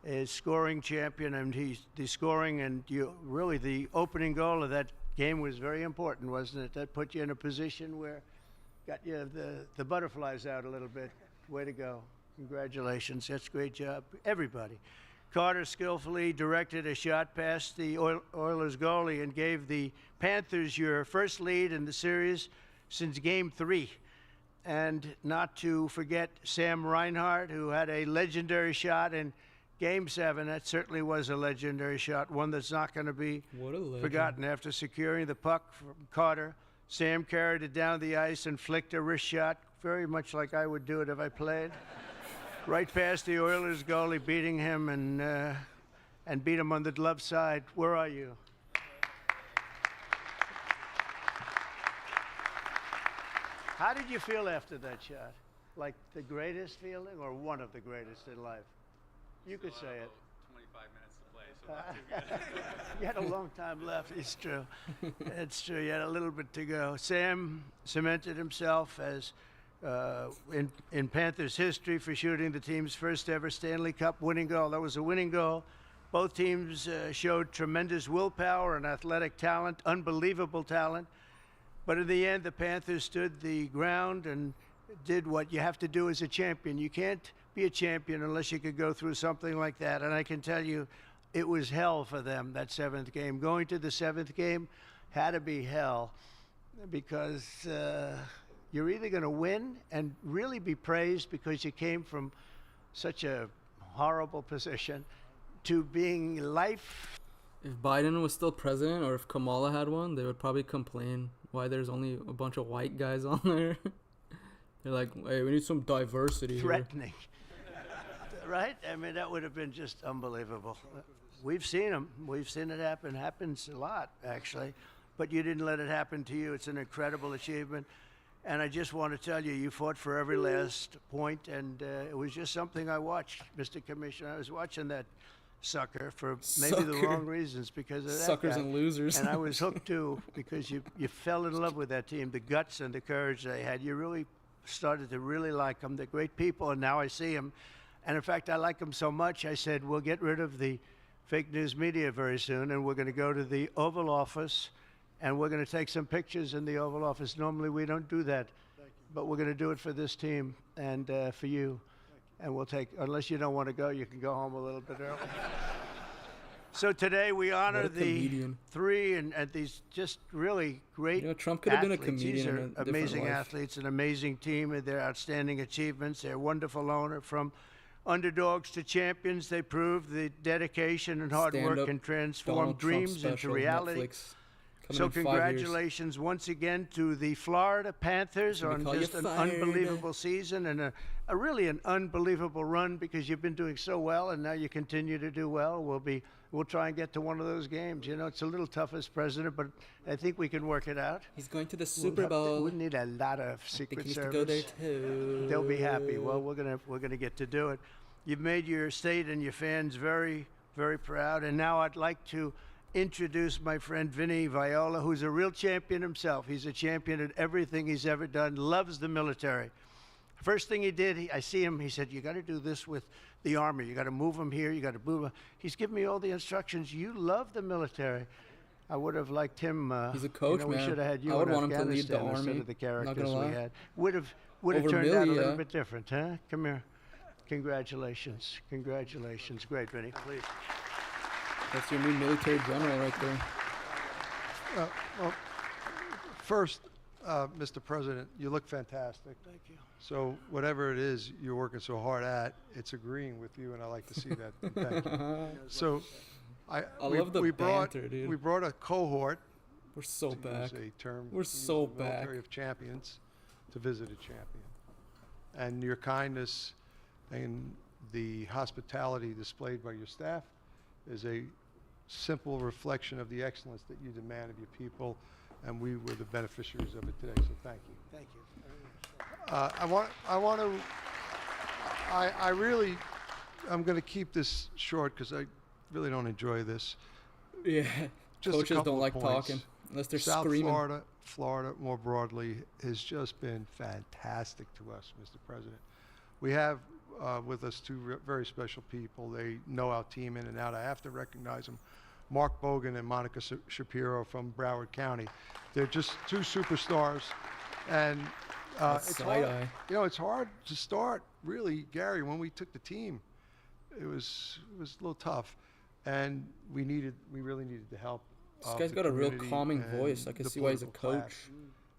is scoring champion, and he's the scoring, and really the opening goal of that game was very important, wasn't it? That put you in a position where got you the butterflies out a little bit. Way to go. Congratulations. That's a great job. Everybody. Carter skillfully directed a shot past the Oilers goalie and gave the Panthers your first lead in the series since Game 3. And not to forget Sam Reinhart, who had a legendary shot in Game 7. That certainly was a legendary shot, one that's not going to be What a legend. forgotten. After securing the puck from Carter, Sam carried it down the ice and flicked a wrist shot, very much like I would do it if I played. Right past the Oilers goalie, beating him and beat him on the glove side. Where are you? How did you feel after that shot? Like the greatest feeling or one of the greatest in life? You could say it. 25 minutes to play, so not too good. You had a long time left. It's true. It's true. You had a little bit to go. Sam cemented himself as in Panthers history for shooting the team's first ever Stanley Cup winning goal. That was a winning goal. Both teams showed tremendous willpower and athletic talent, unbelievable talent. But in the end, the Panthers stood the ground and did what you have to do as a champion. You can't be a champion unless you could go through something like that. And I can tell you, it was hell for them, that seventh game. Going to the seventh game had to be hell because you're either going to win and really be praised because you came from such a horrible position to being life. If Biden was still president, or if Kamala had one, they would probably complain why there's only a bunch of white guys on there. They're like, hey, we need some diversity here. Threatening. Right? I mean, that would have been just unbelievable. We've seen them. We've seen it happen. Happens a lot, actually. But you didn't let it happen to you. It's an incredible achievement. And I just want to tell you, you fought for every last point, and it was just something I watched, Mr. Commissioner. I was watching that sucker for maybe the wrong reasons because of that Suckers guy. and losers. And I was hooked, too, because you fell in love with that team, the guts and the courage they had. You really started to really like them. They're great people, and now I see them. And, in fact, I like them so much, I said, we'll get rid of the fake news media very soon, and we're going to go to the Oval Office, and we're going to take some pictures in the Oval Office. Normally, we don't do that, but we're going to do it for this team and for you. And we'll take, unless you don't want to go, you can go home a little bit early. So today we honor the comedian. three and these just really great Trump could have been a athletes. These comedian are in a different amazing life. athletes, an amazing team, and their outstanding achievements, their wonderful owner. From underdogs to champions, they proved the dedication and hard Stand-up work can transform Donald Trump dreams into special, reality. Netflix, coming So in 5 years. congratulations once again to the Florida Panthers Should we on call you just an fired? unbelievable season and a really an unbelievable run because you've been doing so well and now you continue to do well. We'll try and get to one of those games. You know, it's a little tough as president, but I think we can work it out. He's going to the Super Bowl. We need a lot of I think Secret he needs Service. to go there too. They'll be happy. Well, we're gonna get to do it. You've made your state and your fans very, very proud. And now I'd like to introduce my friend Vinny Viola, who's a real champion himself. He's a champion at everything he's ever done. Loves the military. First thing he did, I see him, he said, you got to do this with the Army. You got to move them here. You got to move them. He's giving me all the instructions. You love the military. I would have liked him. He's a coach, We man. should have had you I would in want him to lead the Afghanistan instead Army, of the not gonna characters we lie. had. Would have Over turned out a Millie, little yeah. bit different, huh? Come here. Congratulations. Congratulations. Great, Vinny. Please. That's your new military general right there. Well, first, Mr. President, you look fantastic. Thank you. So whatever it is you're working so hard at, it's agreeing with you, and I like to see that. And thank you. So, I love the banter, dude. We brought a cohort. We're so to back. use a term We're used so in the military back. of champions to visit a champion, and your kindness and the hospitality displayed by your staff is a simple reflection of the excellence that you demand of your people, and we were the beneficiaries of it today. So thank you. Thank you. I'm going to keep this short because I really don't enjoy this. Yeah. Just a Coaches couple don't of like points. talking unless they're South screaming. Florida more broadly has just been fantastic to us, Mr. President. We have with us two very special people. They know our team in and out. I have to recognize them. Mark Bogan and Monica Shapiro from Broward County. They're just two superstars. And That's it's hard, side-eye. it's hard to start, really, Gary. When we took the team, it was a little tough. And we really needed the help. This of guy's the got a real community calming and voice. I can the see why he's a political coach.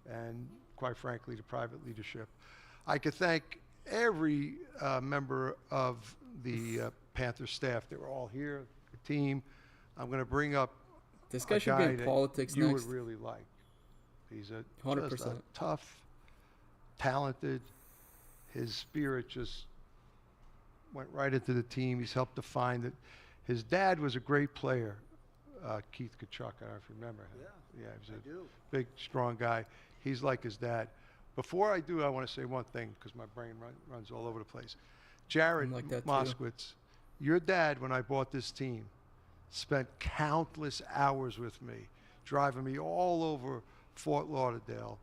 class and, quite frankly, the private leadership. I could thank every member of the Panther staff. They were all here, the team. I'm going to bring up This guy a should be guy in that politics you next. would really like. He's a 100%. just a tough, talented. His spirit just went right into the team. He's helped define that. His dad was a great player, Keith Kachuk. I don't know if you remember him. Yeah, he was a big, strong guy. He's like his dad. Before I do, I want to say one thing because my brain runs all over the place. Jared like that too. Moskowitz, your dad, when I bought this team, spent countless hours with me, driving me all over Fort Lauderdale.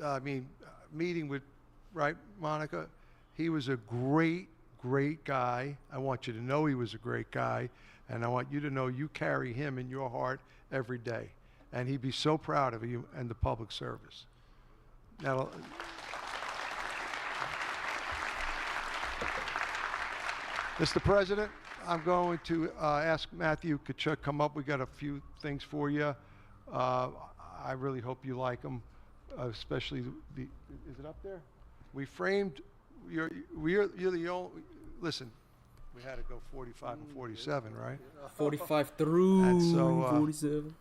I mean, meeting with, right, Monica? He was a great guy. I want you to know he was a great guy, and I want you to know you carry him in your heart every day. And he'd be so proud of you and the public service. Now, Mr. President, I'm going to ask Matthew Kachuk come up. We got a few things for you. I really hope you like them, especially is it up there? We framed, you're the only, listen, we had to go 45 and 47, right? 45 through And so, 47.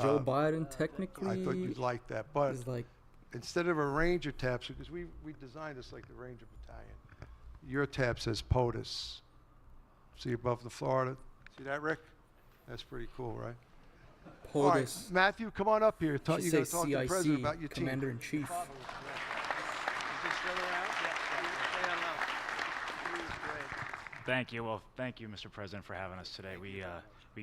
Joe Biden technically I thought you'd like that, but is like instead of a Ranger tab, because we designed this like the Ranger Battalion, your tab says POTUS. See above the Florida? See that, Rick? That's pretty cool, right? All right, POTUS. Matthew, come on up here. You You should gotta say talk to the president CIC, about your team. Commander in Chief. Thank you. Well, thank you, Mr. President, for having us today. We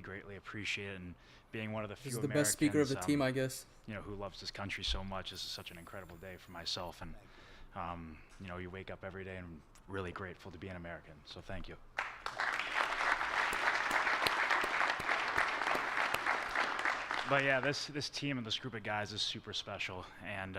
greatly appreciate it, and being one of the few He's the Americans, best speaker of the team, I guess. who loves this country so much. This is such an incredible day for myself, and you wake up every day and I'm really grateful to be an American. So thank you. But yeah, this team and this group of guys is super special, and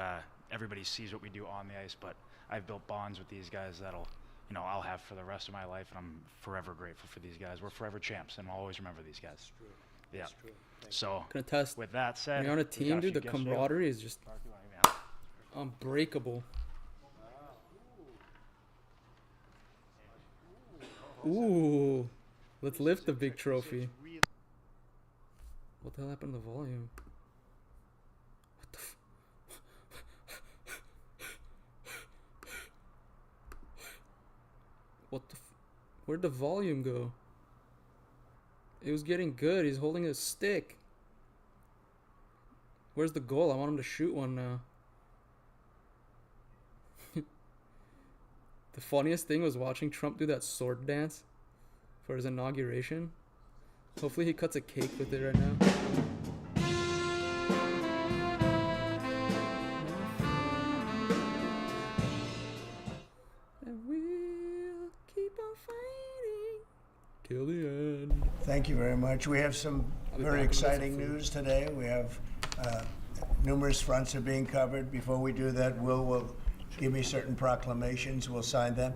everybody sees what we do on the ice. But I've built bonds with these guys that'll, I'll have for the rest of my life, and I'm forever grateful for these guys. We're forever champs, and I'll always remember these guys. That's true. Yeah. That's true. So Can attest. with that said, When you're on a we got team, dude, few the gifts for you. camaraderie is just Mark, you wanna give me that? unbreakable. Ooh. Let's lift the big trophy. What the hell happened to the volume? What the What the Where'd the volume go? It was getting good. He's holding a stick. Where's the goal? I want him to shoot one now. The funniest thing was watching Trump do that sword dance for his inauguration. Hopefully he cuts a cake with it right now. Thank you very much. We have some very exciting news today. We have numerous fronts are being covered. Before we do that, Will give me certain proclamations. We'll sign them,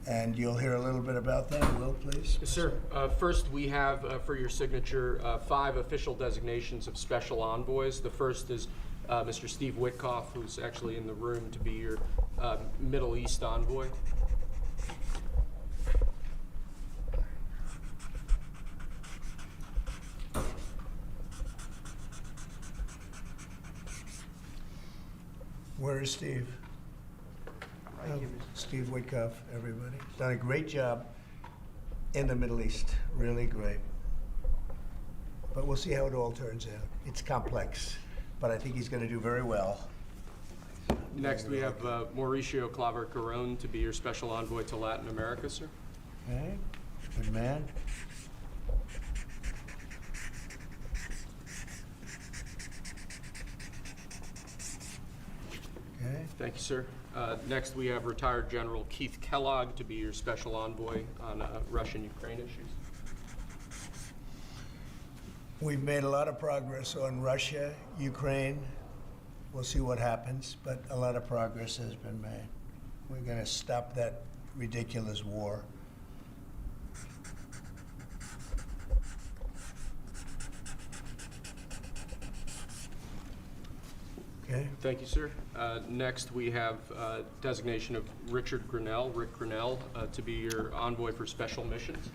and you'll hear a little bit about them. Will, please. Yes, sir. First, we have for your signature 5 official designations of special envoys. The first is Mr. Steve Witkoff, who's actually in the room, to be your Middle East envoy. Where is Steve? Steve Witkoff, everybody. He's done a great job in the Middle East, really great. But we'll see how it all turns out. It's complex, but I think he's going to do very well. Next, we have Mauricio Claver-Carron to be your special envoy to Latin America, sir. Okay, good man. Okay. Thank you, sir. Next, we have retired General Keith Kellogg to be your special envoy on Russian-Ukraine issues. We've made a lot of progress on Russia, Ukraine. We'll see what happens, but a lot of progress has been made. We're going to stop that ridiculous war. Okay. Thank you, sir. Next, we have designation of Rick Grinnell, to be your envoy for special missions.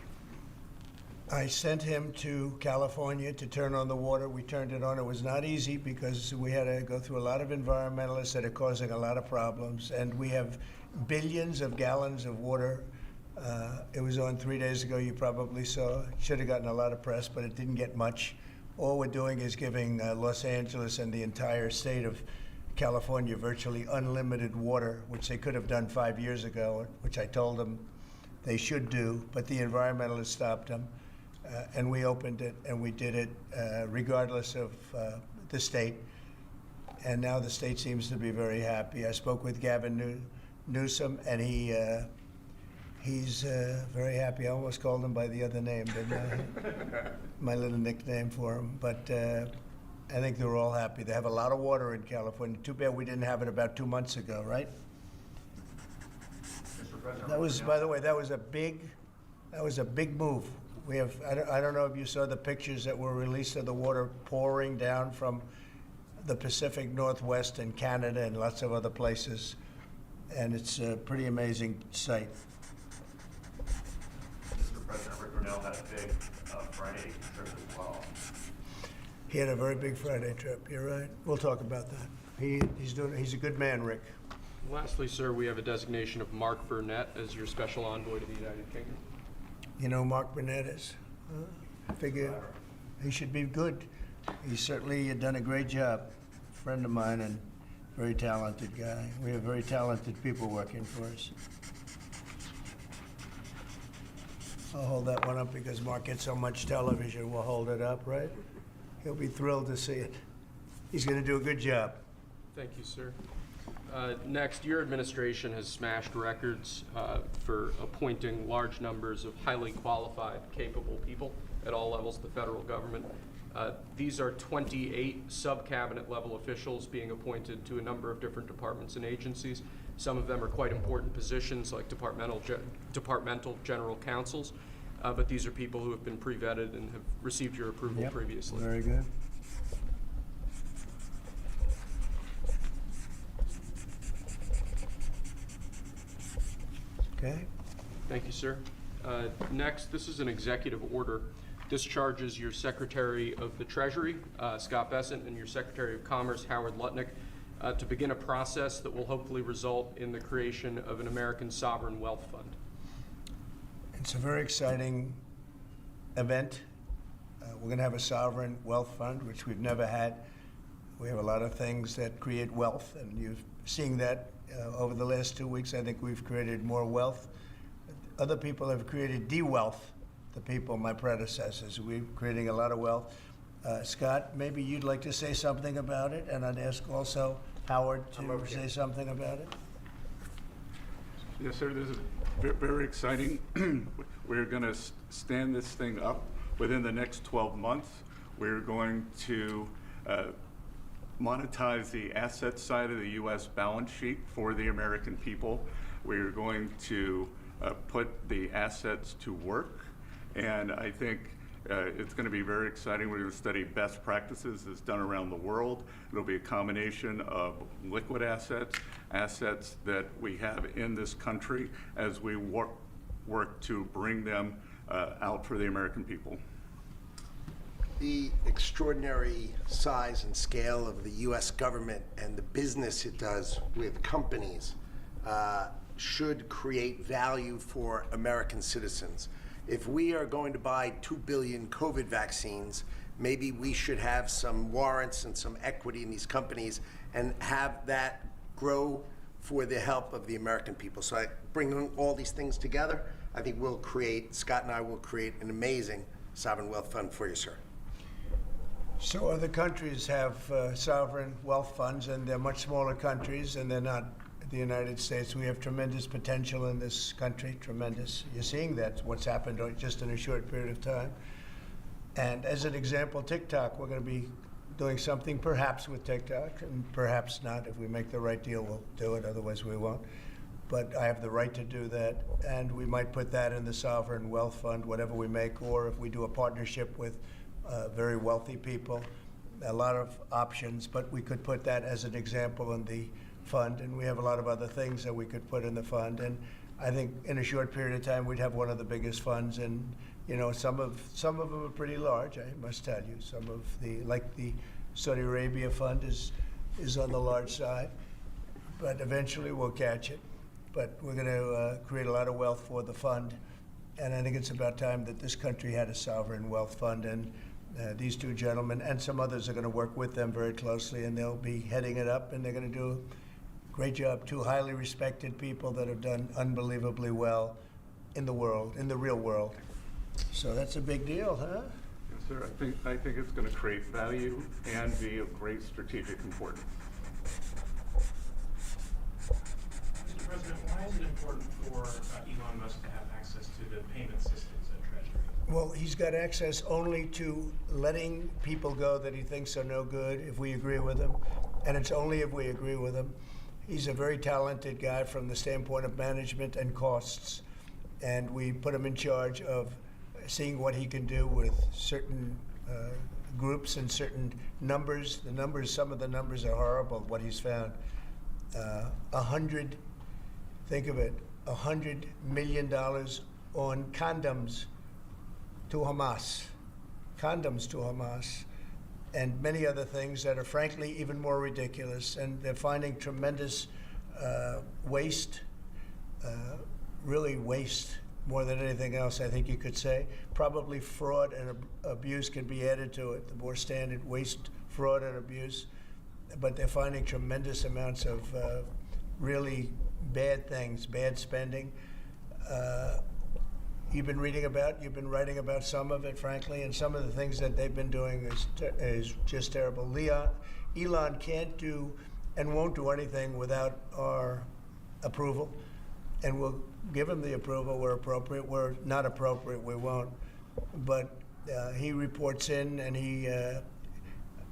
I sent him to California to turn on the water. We turned it on. It was not easy because we had to go through a lot of environmentalists that are causing a lot of problems. And we have billions of gallons of water. It was on 3 days ago. You probably saw. Should have gotten a lot of press, but it didn't get much. All we're doing is giving Los Angeles and the entire state of California virtually unlimited water, which they could have done 5 years ago, which I told them they should do, but the environmentalists stopped them. And we opened it, and we did it regardless of the state. And now the state seems to be very happy. I spoke with Gavin Newsom, and he's very happy. I almost called him by the other name, didn't I? My little nickname for him. But I think they're all happy. They have a lot of water in California. Too bad we didn't have it about 2 months ago, right? Mr. President, that was, by the way, that was a big move. We have, I don't know if you saw the pictures that were released of the water pouring down from the Pacific Northwest and Canada and lots of other places. And it's a pretty amazing sight. Mr. President, Rick Grinnell had a big Friday trip as well. He had a very big Friday trip, you're right. We'll talk about that. He's a good man, Rick. Lastly, sir, we have a designation of Mark Burnett as your special envoy to the United Kingdom. You know Mark Burnett is? I figure he should be good. He's certainly done a great job. Friend of mine and very talented guy. We have very talented people working for us. I'll hold that one up because Mark gets so much television. We'll hold it up, right? He'll be thrilled to see it. He's going to do a good job. Thank you, sir. Next, your administration has smashed records for appointing large numbers of highly qualified, capable people at all levels of the federal government. These are 28 sub-cabinet level officials being appointed to a number of different departments and agencies. Some of them are quite important positions like departmental general counsels, but these are people who have been pre-vetted and have received your approval previously. Very good. Okay. Thank you, sir. Next, this is an executive order. Discharges your Secretary of the Treasury, Scott Bessent, and your Secretary of Commerce, Howard Lutnick, to begin a process that will hopefully result in the creation of an American sovereign wealth fund. It's a very exciting event. We're going to have a sovereign wealth fund, which we've never had. We have a lot of things that create wealth, and you're seeing that over the last 2 weeks. I think we've created more wealth. Other people have created de-wealth, the people, my predecessors. We're creating a lot of wealth. Scott, maybe you'd like to say something about it, and I'd ask also Howard to say something about it. Yes, sir, this is very exciting. We're going to stand this thing up within the next 12 months, we're going to monetize the asset side of the U.S. balance sheet for the American people. We're going to put the assets to work, and I think it's going to be very exciting. We're going to study best practices that's done around the world. It'll be a combination of liquid assets, assets that we have in this country as we work to bring them out for the American people. The extraordinary size and scale of the U.S. government and the business it does with companies should create value for American citizens. If we are going to buy 2 billion COVID vaccines, maybe we should have some warrants and some equity in these companies and have that grow for the help of the American people. So I bring all these things together, I think Scott and I will create an amazing sovereign wealth fund for you, sir. So other countries have sovereign wealth funds, and they're much smaller countries, and they're not the United States. We have tremendous potential in this country, tremendous. You're seeing that, what's happened just in a short period of time. And as an example, TikTok, we're going to be doing something perhaps with TikTok, and perhaps not. If we make the right deal, we'll do it, otherwise we won't. But I have the right to do that, and we might put that in the sovereign wealth fund, whatever we make, or if we do a partnership with very wealthy people, a lot of options, but we could put that as an example in the fund, and we have a lot of other things that we could put in the fund. And I think in a short period of time, we'd have one of the biggest funds, and some of them are pretty large, I must tell you. Some of like the Saudi Arabia fund is on the large side, but eventually we'll catch it. But we're going to create a lot of wealth for the fund, and I think it's about time that this country had a sovereign wealth fund, and these two gentlemen and some others are going to work with them very closely, and they'll be heading it up, and they're going to do a great job. Two highly respected people that have done unbelievably well in the world, in the real world. So that's a big deal, huh? Yes, sir. I think it's going to create value and be of great strategic importance. Mr. President, why is it important for Elon Musk to have access to the payment systems at Treasury? Well, he's got access only to letting people go that he thinks are no good if we agree with him, and it's only if we agree with him. He's a very talented guy from the standpoint of management and costs, and we put him in charge of seeing what he can do with certain groups and certain numbers. Some of the numbers are horrible, what he's found. Think of it, $100 million on condoms to Hamas, and many other things that are frankly even more ridiculous. And they're finding tremendous waste, really waste more than anything else, I think you could say. Probably fraud and abuse can be added to it, the more standard waste, fraud, and abuse. But they're finding tremendous amounts of really bad things, bad spending. You've been writing about some of it, frankly, and some of the things that they've been doing is just terrible. Elon can't do and won't do anything without our approval, and we'll give him the approval where appropriate. Where not appropriate, we won't. But he reports in, and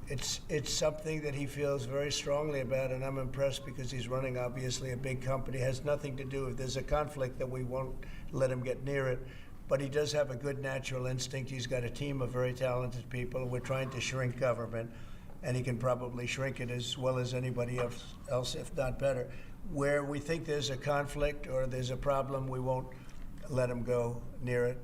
it's something that he feels very strongly about, and I'm impressed because he's running, obviously, a big company. It has nothing to do, if there's a conflict, that we won't let him get near it. But he does have a good natural instinct. He's got a team of very talented people. We're trying to shrink government, and he can probably shrink it as well as anybody else, if not better. Where we think there's a conflict or there's a problem, we won't let him go near it.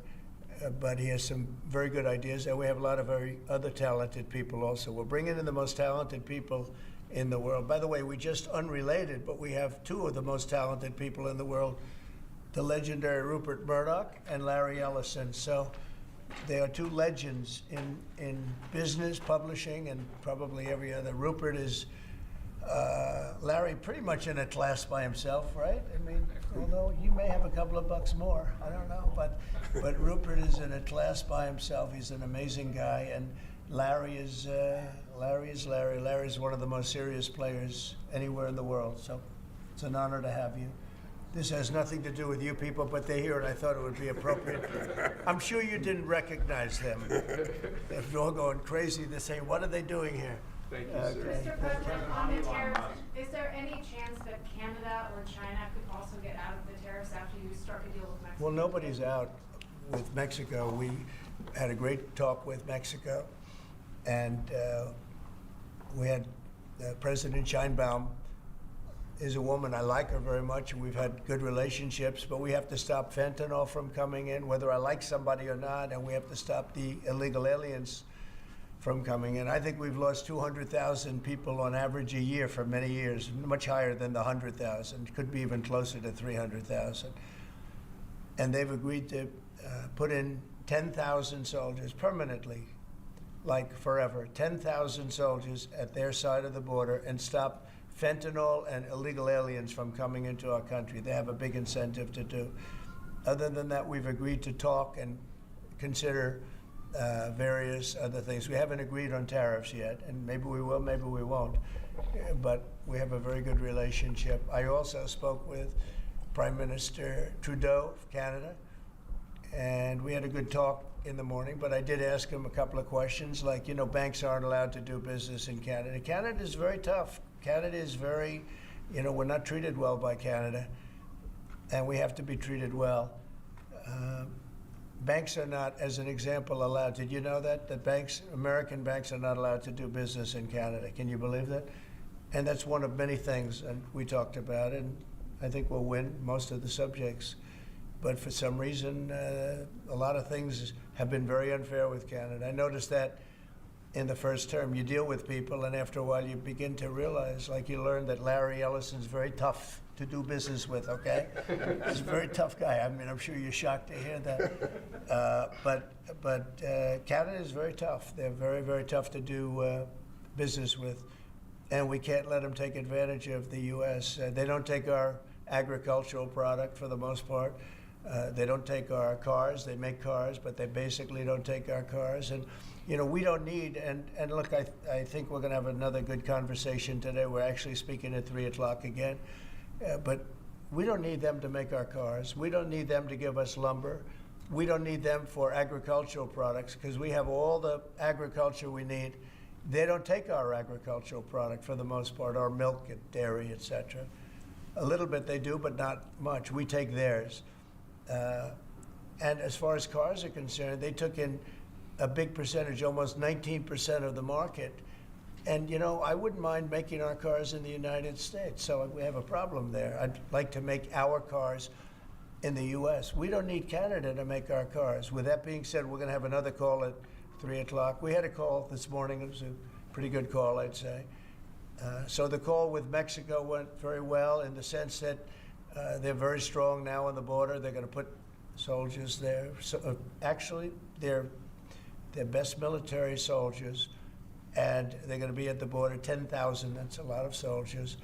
But he has some very good ideas, and we have a lot of very other talented people also. We're bringing in the most talented people in the world. By the way, we just unrelated, but we have two of the most talented people in the world, the legendary Rupert Murdoch and Larry Ellison. So they are two legends in business, publishing, and probably every other. Rupert is, Larry, pretty much in a class by himself, right? I mean, although you may have a couple of bucks more, I don't know, but Rupert is in a class by himself. He's an amazing guy, and Larry is Larry. Larry's one of the most serious players anywhere in the world, so it's an honor to have you. This has nothing to do with you people, but they're here, and I thought it would be appropriate. I'm sure you didn't recognize them. They're all going crazy. They're saying, what are they doing here? Thank you, sir. Mr. President, on the tariffs, is there any chance that Canada or China could also get out of the tariffs after you start to deal with Mexico? Well, nobody's out with Mexico. We had a great talk with Mexico, and we had President Sheinbaum is a woman. I like her very much, and we've had good relationships, but we have to stop fentanyl from coming in, whether I like somebody or not, and we have to stop the illegal aliens from coming in. I think we've lost 200,000 people on average a year for many years, much higher than the 100,000, could be even closer to 300,000. And they've agreed to put in 10,000 soldiers permanently, like forever, 10,000 soldiers at their side of the border and stop fentanyl and illegal aliens from coming into our country. They have a big incentive to do. Other than that, we've agreed to talk and consider various other things. We haven't agreed on tariffs yet, and maybe we will, maybe we won't. But we have a very good relationship. I also spoke with Prime Minister Trudeau of Canada, and we had a good talk in the morning, but I did ask him a couple of questions, like, banks aren't allowed to do business in Canada. Canada is very tough. Canada is very, we're not treated well by Canada, and we have to be treated well. Banks are not, as an example, allowed. Did you know that? That banks, American banks, are not allowed to do business in Canada. Can you believe that? And that's one of many things, and we talked about it, and I think we'll win most of the subjects. But for some reason, a lot of things have been very unfair with Canada. I noticed that in the first term. You deal with people, and after a while you begin to realize, like you learn that Larry Ellison's very tough to do business with, okay? He's a very tough guy. I mean, I'm sure you're shocked to hear that. But Canada is very tough. They're very, very tough to do business with. And we can't let them take advantage of the U.S. They don't take our agricultural product for the most part. They don't take our cars. They make cars, but they basically don't take our cars. And we don't need, and look, I think we're going to have another good conversation today. We're actually speaking at 3 o'clock again. But we don't need them to make our cars. We don't need them to give us lumber. We don't need them for agricultural products because we have all the agriculture we need. They don't take our agricultural product for the most part, our milk and dairy, etc. A little bit they do, but not much. We take theirs. And as far as cars are concerned, they took in a big percentage, almost 19% of the market. And, I wouldn't mind making our cars in the United States, so we have a problem there. I'd like to make our cars in the U.S. We don't need Canada to make our cars. With that being said, we're going to have another call at 3 o'clock. We had a call this morning. It was a pretty good call, I'd say. So the call with Mexico went very well in the sense that they're very strong now on the border. They're going to put soldiers there. So, actually, they're their best military soldiers, and they're going to be at the border, 10,000. That's a lot of soldiers,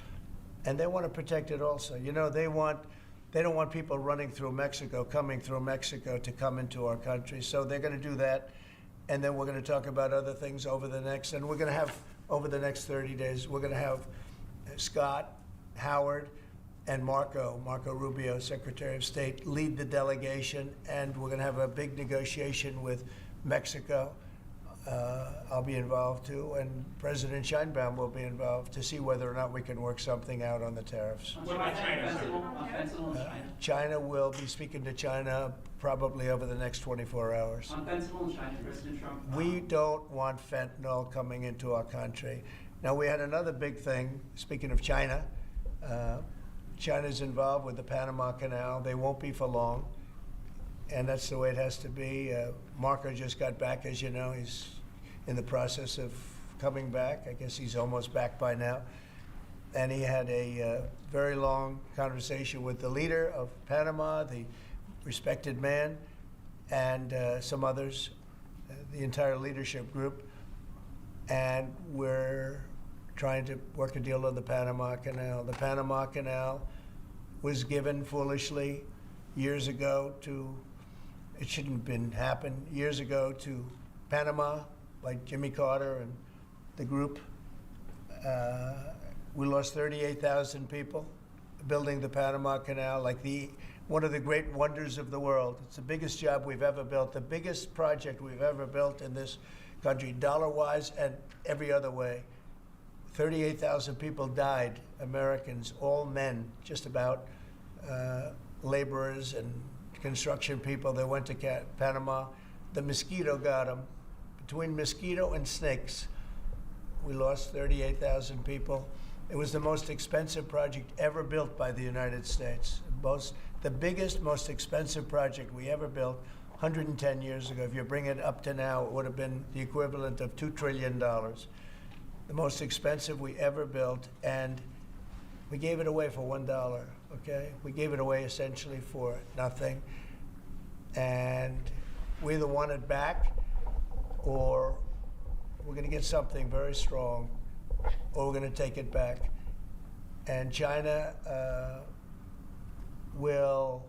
and they want to protect it also. They don't want people running through Mexico, coming through Mexico to come into our country. So they're going to do that, and then we're going to talk about other things over the next 30 days. We're going to have Scott, Howard, and Marco Rubio, Secretary of State, lead the delegation, and we're going to have a big negotiation with Mexico. I'll be involved too, and President Sheinbaum will be involved to see whether or not we can work something out on the tariffs. What about China? China will be speaking to China probably over the next 24 hours. On fentanyl in China, President Trump. We don't want fentanyl coming into our country. Now, we had another big thing, speaking of China. China's involved with the Panama Canal. They won't be for long. And that's the way it has to be. Marco just got back, as you know. He's in the process of coming back. I guess he's almost back by now. And he had a very long conversation with the leader of Panama, the respected man, and some others, the entire leadership group. And we're trying to work a deal on the Panama Canal. The Panama Canal was given foolishly years ago to, it shouldn't have been happened, years ago to Panama, like Jimmy Carter and the group. We lost 38,000 people building the Panama Canal, like one of the great wonders of the world. It's the biggest job we've ever built, the biggest project we've ever built in this country, dollar-wise and every other way. 38,000 people died, Americans, all men, just about, laborers and construction people. They went to Panama. The mosquito got them. Between mosquito and snakes, we lost 38,000 people. It was the most expensive project ever built by the United States. The biggest, most expensive project we ever built 110 years ago. If you bring it up to now, it would have been the equivalent of $2 trillion. The most expensive we ever built, and we gave it away for $1, okay? We gave it away essentially for nothing. And we either want it back or we're going to get something very strong, or we're going to take it back. And China will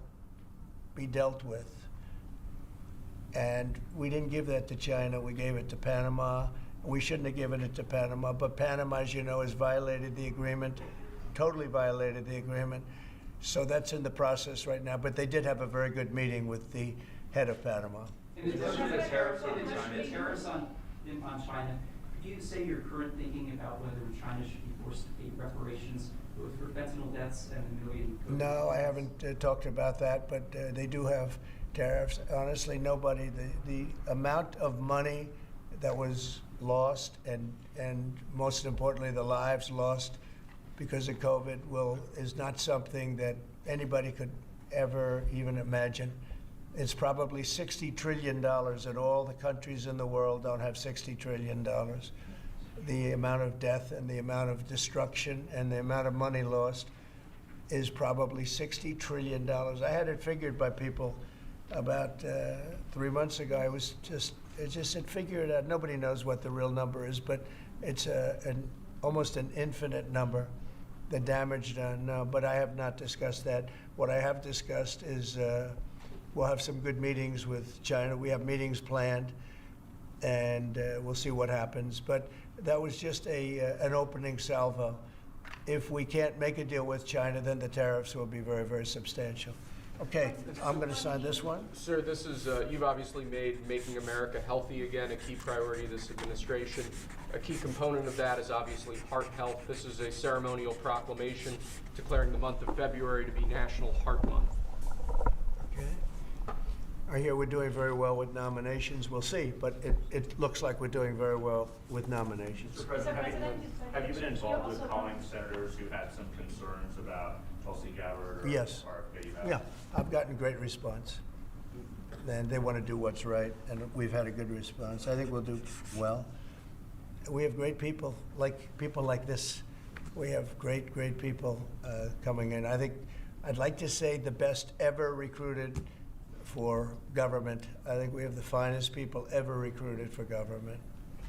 be dealt with. And we didn't give that to China, we gave it to Panama. We shouldn't have given it to Panama, but Panama, as you know, has violated the agreement, totally violated the agreement. So that's in the process right now, but they did have a very good meeting with the head of Panama. In addition to the tariffs on China, could you say your current thinking about whether China should be forced to pay reparations both for fentanyl deaths and the million? No, I haven't talked about that, but they do have tariffs. Honestly, nobody, the amount of money that was lost and most importantly, the lives lost because of COVID is not something that anybody could ever even imagine. It's probably $60 trillion, and all the countries in the world don't have $60 trillion. The amount of death and the amount of destruction and the amount of money lost is probably $60 trillion. I had it figured by people about 3 months ago. It figured out. Nobody knows what the real number is, but it's almost an infinite number, the damage done. No, but I have not discussed that. What I have discussed is we'll have some good meetings with China. We have meetings planned, and we'll see what happens. But that was just an opening salvo. If we can't make a deal with China, then the tariffs will be very, very substantial. Okay, I'm going to sign this one. Sir, this is, you've obviously made making America healthy again a key priority of this administration. A key component of that is obviously heart health. This is a ceremonial proclamation declaring the month of February to be National Heart Month. Okay. I hear we're doing very well with nominations. We'll see, but it looks like we're doing very well with nominations. Mr. President, have you been involved with calling senators who had some concerns about Tulsi Gabbard or yes. RFK? Yeah, I've gotten great response. And they want to do what's right, and we've had a good response. I think we'll do well. We have great people like this. We have great, great people coming in. I'd like to say the best ever recruited for government. I think we have the finest people ever recruited for government.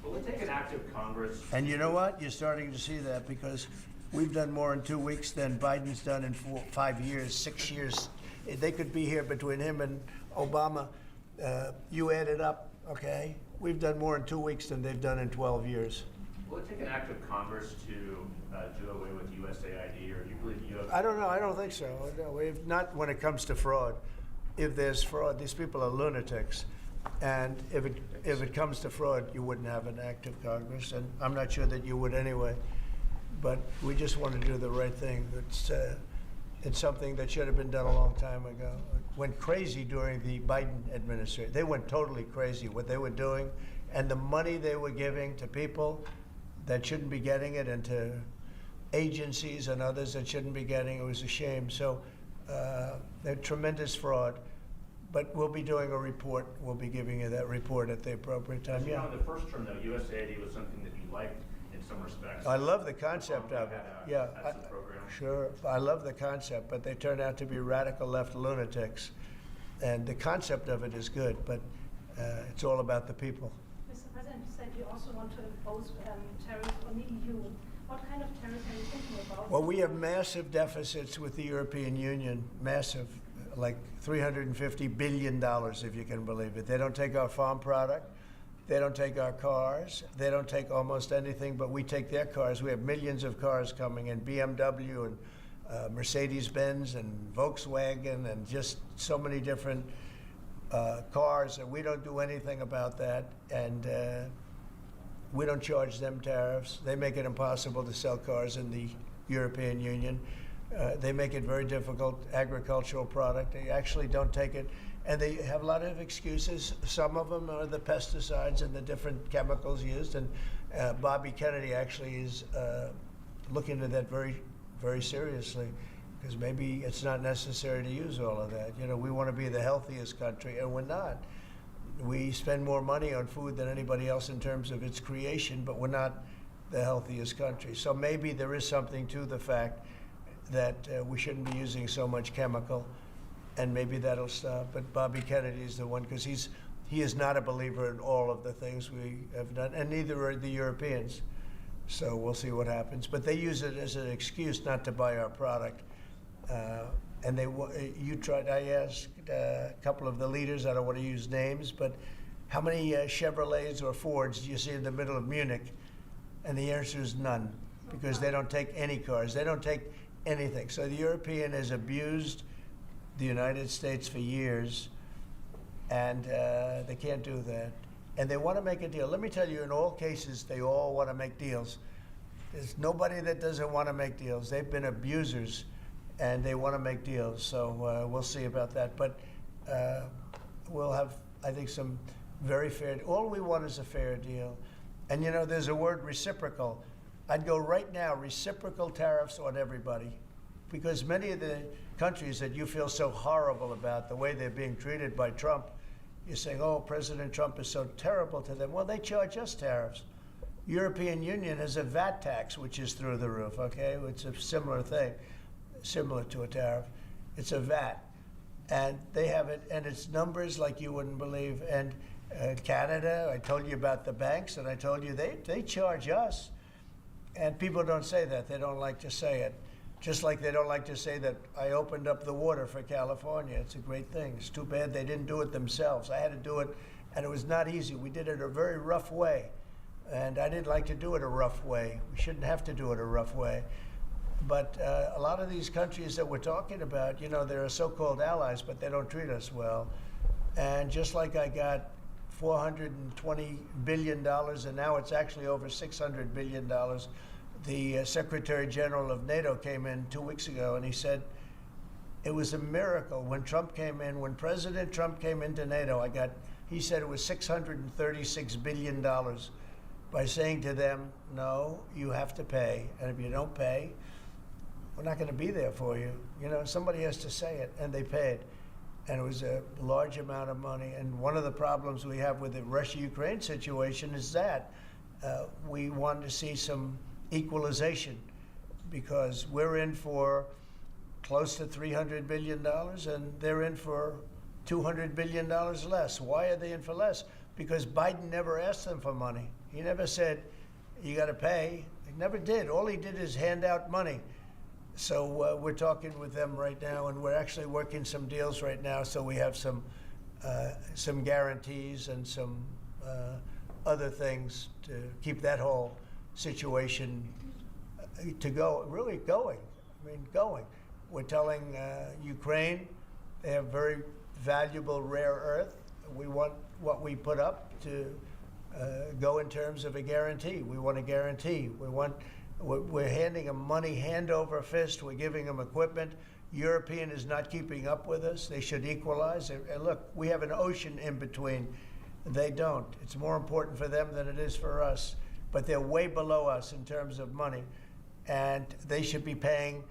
Will it take an active Congress? And you know what? You're starting to see that because we've done more in 2 weeks than Biden's done in 5 years, 6 years. They could be here between him and Obama. You add it up, okay? We've done more in 2 weeks than they've done in 12 years. Will it take an act of Congress to do away with USAID, or do you believe you have? I don't know. I don't think so. No, not when it comes to fraud. If there's fraud, these people are lunatics. And if it comes to fraud, you wouldn't have an active Congress, and I'm not sure that you would anyway. But we just want to do the right thing. It's something that should have been done a long time ago. It went crazy during the Biden administration. They went totally crazy what they were doing, and the money they were giving to people that shouldn't be getting it, and to agencies and others that shouldn't be getting it. It was a shame. So they're tremendous fraud. But we'll be doing a report. We'll be giving you that report at the appropriate time. Yeah. In the first term, though, USAID was something that you liked in some respects. I love the concept of it. Yeah, sure. I love the concept, but they turn out to be radical left lunatics. And the concept of it is good, but it's all about the people. Mr. President, you said you also want to impose tariffs on the EU. What kind of tariffs are you thinking about? Well, we have massive deficits with the European Union, massive, like $350 billion, if you can believe it. They don't take our farm product. They don't take our cars. They don't take almost anything, but we take their cars. We have millions of cars coming in, BMW and Mercedes-Benz and Volkswagen and just so many different cars, and we don't do anything about that. And we don't charge them tariffs. They make it impossible to sell cars in the European Union. They make it very difficult, agricultural product. They actually don't take it. And they have a lot of excuses. Some of them are the pesticides and the different chemicals used. And Bobby Kennedy actually is looking at that very, very seriously, because maybe it's not necessary to use all of that. You know, we want to be the healthiest country, and we're not. We spend more money on food than anybody else in terms of its creation, but we're not the healthiest country. So maybe there is something to the fact that we shouldn't be using so much chemical, and maybe that'll stop. But Bobby Kennedy is the one, because he is not a believer in all of the things we have done, and neither are the Europeans. So we'll see what happens. But they use it as an excuse not to buy our product. And I asked a couple of the leaders, I don't want to use names, but how many Chevrolets or Fords do you see in the middle of Munich? And the answer is none, because they don't take any cars. They don't take anything. So the European has abused the United States for years, and they can't do that. And they want to make a deal. Let me tell you, in all cases, they all want to make deals. There's nobody that doesn't want to make deals. They've been abusers, and they want to make deals. So we'll see about that. But we'll have, I think, some very fair. All we want is a fair deal. And you know, there's a word, reciprocal. I'd go right now, reciprocal tariffs on everybody, because many of the countries that you feel so horrible about the way they're being treated by Trump, you're saying, oh, President Trump is so terrible to them. Well, they charge us tariffs. European Union has a VAT tax, which is through the roof, okay? It's a similar thing, similar to a tariff. It's a VAT. And they have it, and it's numbers like you wouldn't believe. And Canada, I told you about the banks, and I told you they charge us. And people don't say that. They don't like to say it. Just like they don't like to say that I opened up the water for California. It's a great thing. It's too bad they didn't do it themselves. I had to do it, and it was not easy. We did it a very rough way, and I didn't like to do it a rough way. We shouldn't have to do it a rough way. But a lot of these countries that we're talking about, you know, they're so-called allies, but they don't treat us well. And just like I got $420 billion, and now it's actually over $600 billion, the Secretary General of NATO came in 2 weeks ago, and he said it was a miracle when Trump came in, when President Trump came into NATO. He said it was $636 billion by saying to them, no, you have to pay. And if you don't pay, we're not going to be there for you. You know, somebody has to say it, and they paid. And it was a large amount of money. And one of the problems we have with the Russia-Ukraine situation is that we want to see some equalization, because we're in for close to $300 billion, and they're in for $200 billion less. Why are they in for less? Because Biden never asked them for money. He never said, you got to pay. He never did. All he did is hand out money. So we're talking with them right now, and we're actually working some deals right now, so we have some guarantees and some other things to keep that whole situation to go, really going. I mean, going. We're telling Ukraine they have very valuable rare earth. We want what we put up to go in terms of a guarantee. We want a guarantee. We're handing them money hand over fist. We're giving them equipment. European is not keeping up with us. They should equalize. And look, we have an ocean in between. They don't. It's more important for them than it is for us. But they're way below us in terms of money. And they should be paying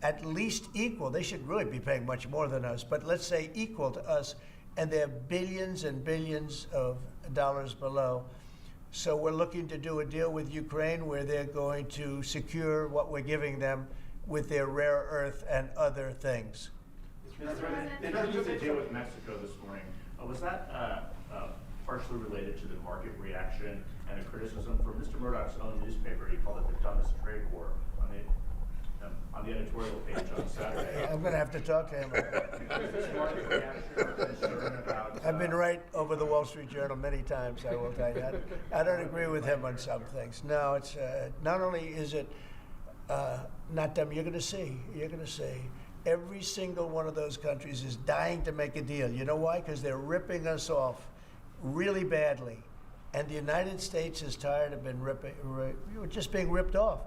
at least equal. They should really be paying much more than us, but let's say equal to us. And they're billions and billions of dollars below. So we're looking to do a deal with Ukraine where they're going to secure what we're giving them with their rare earth and other things. Mr. President, in terms of the deal with Mexico this morning, was that partially related to the market reaction and a criticism from Mr. Murdoch's own newspaper? He called it the dumbest trade war on the editorial page on Saturday. I'm going to have to talk to him. I've been right over the Wall Street Journal many times, I will tell you. I don't agree with him on some things. No, it's not only is it Not them. You're going to see. You're going to see. Every single one of those countries is dying to make a deal. You know why? Because they're ripping us off really badly. And the United States is tired of just being ripped off.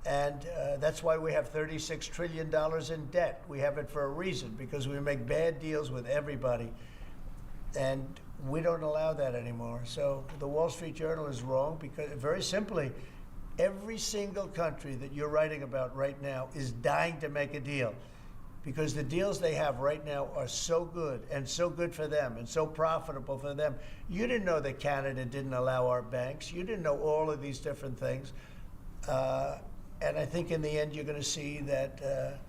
And that's why we have $36 trillion in debt. We have it for a reason, because we make bad deals with everybody. And we don't allow that anymore. So the Wall Street Journal is wrong, because very simply, every single country that you're writing about right now is dying to make a deal, because the deals they have right now are so good, and so good for them, and so profitable for them. You didn't know that Canada didn't allow our banks. You didn't know all of these different things. And I think in the end, you're going to see that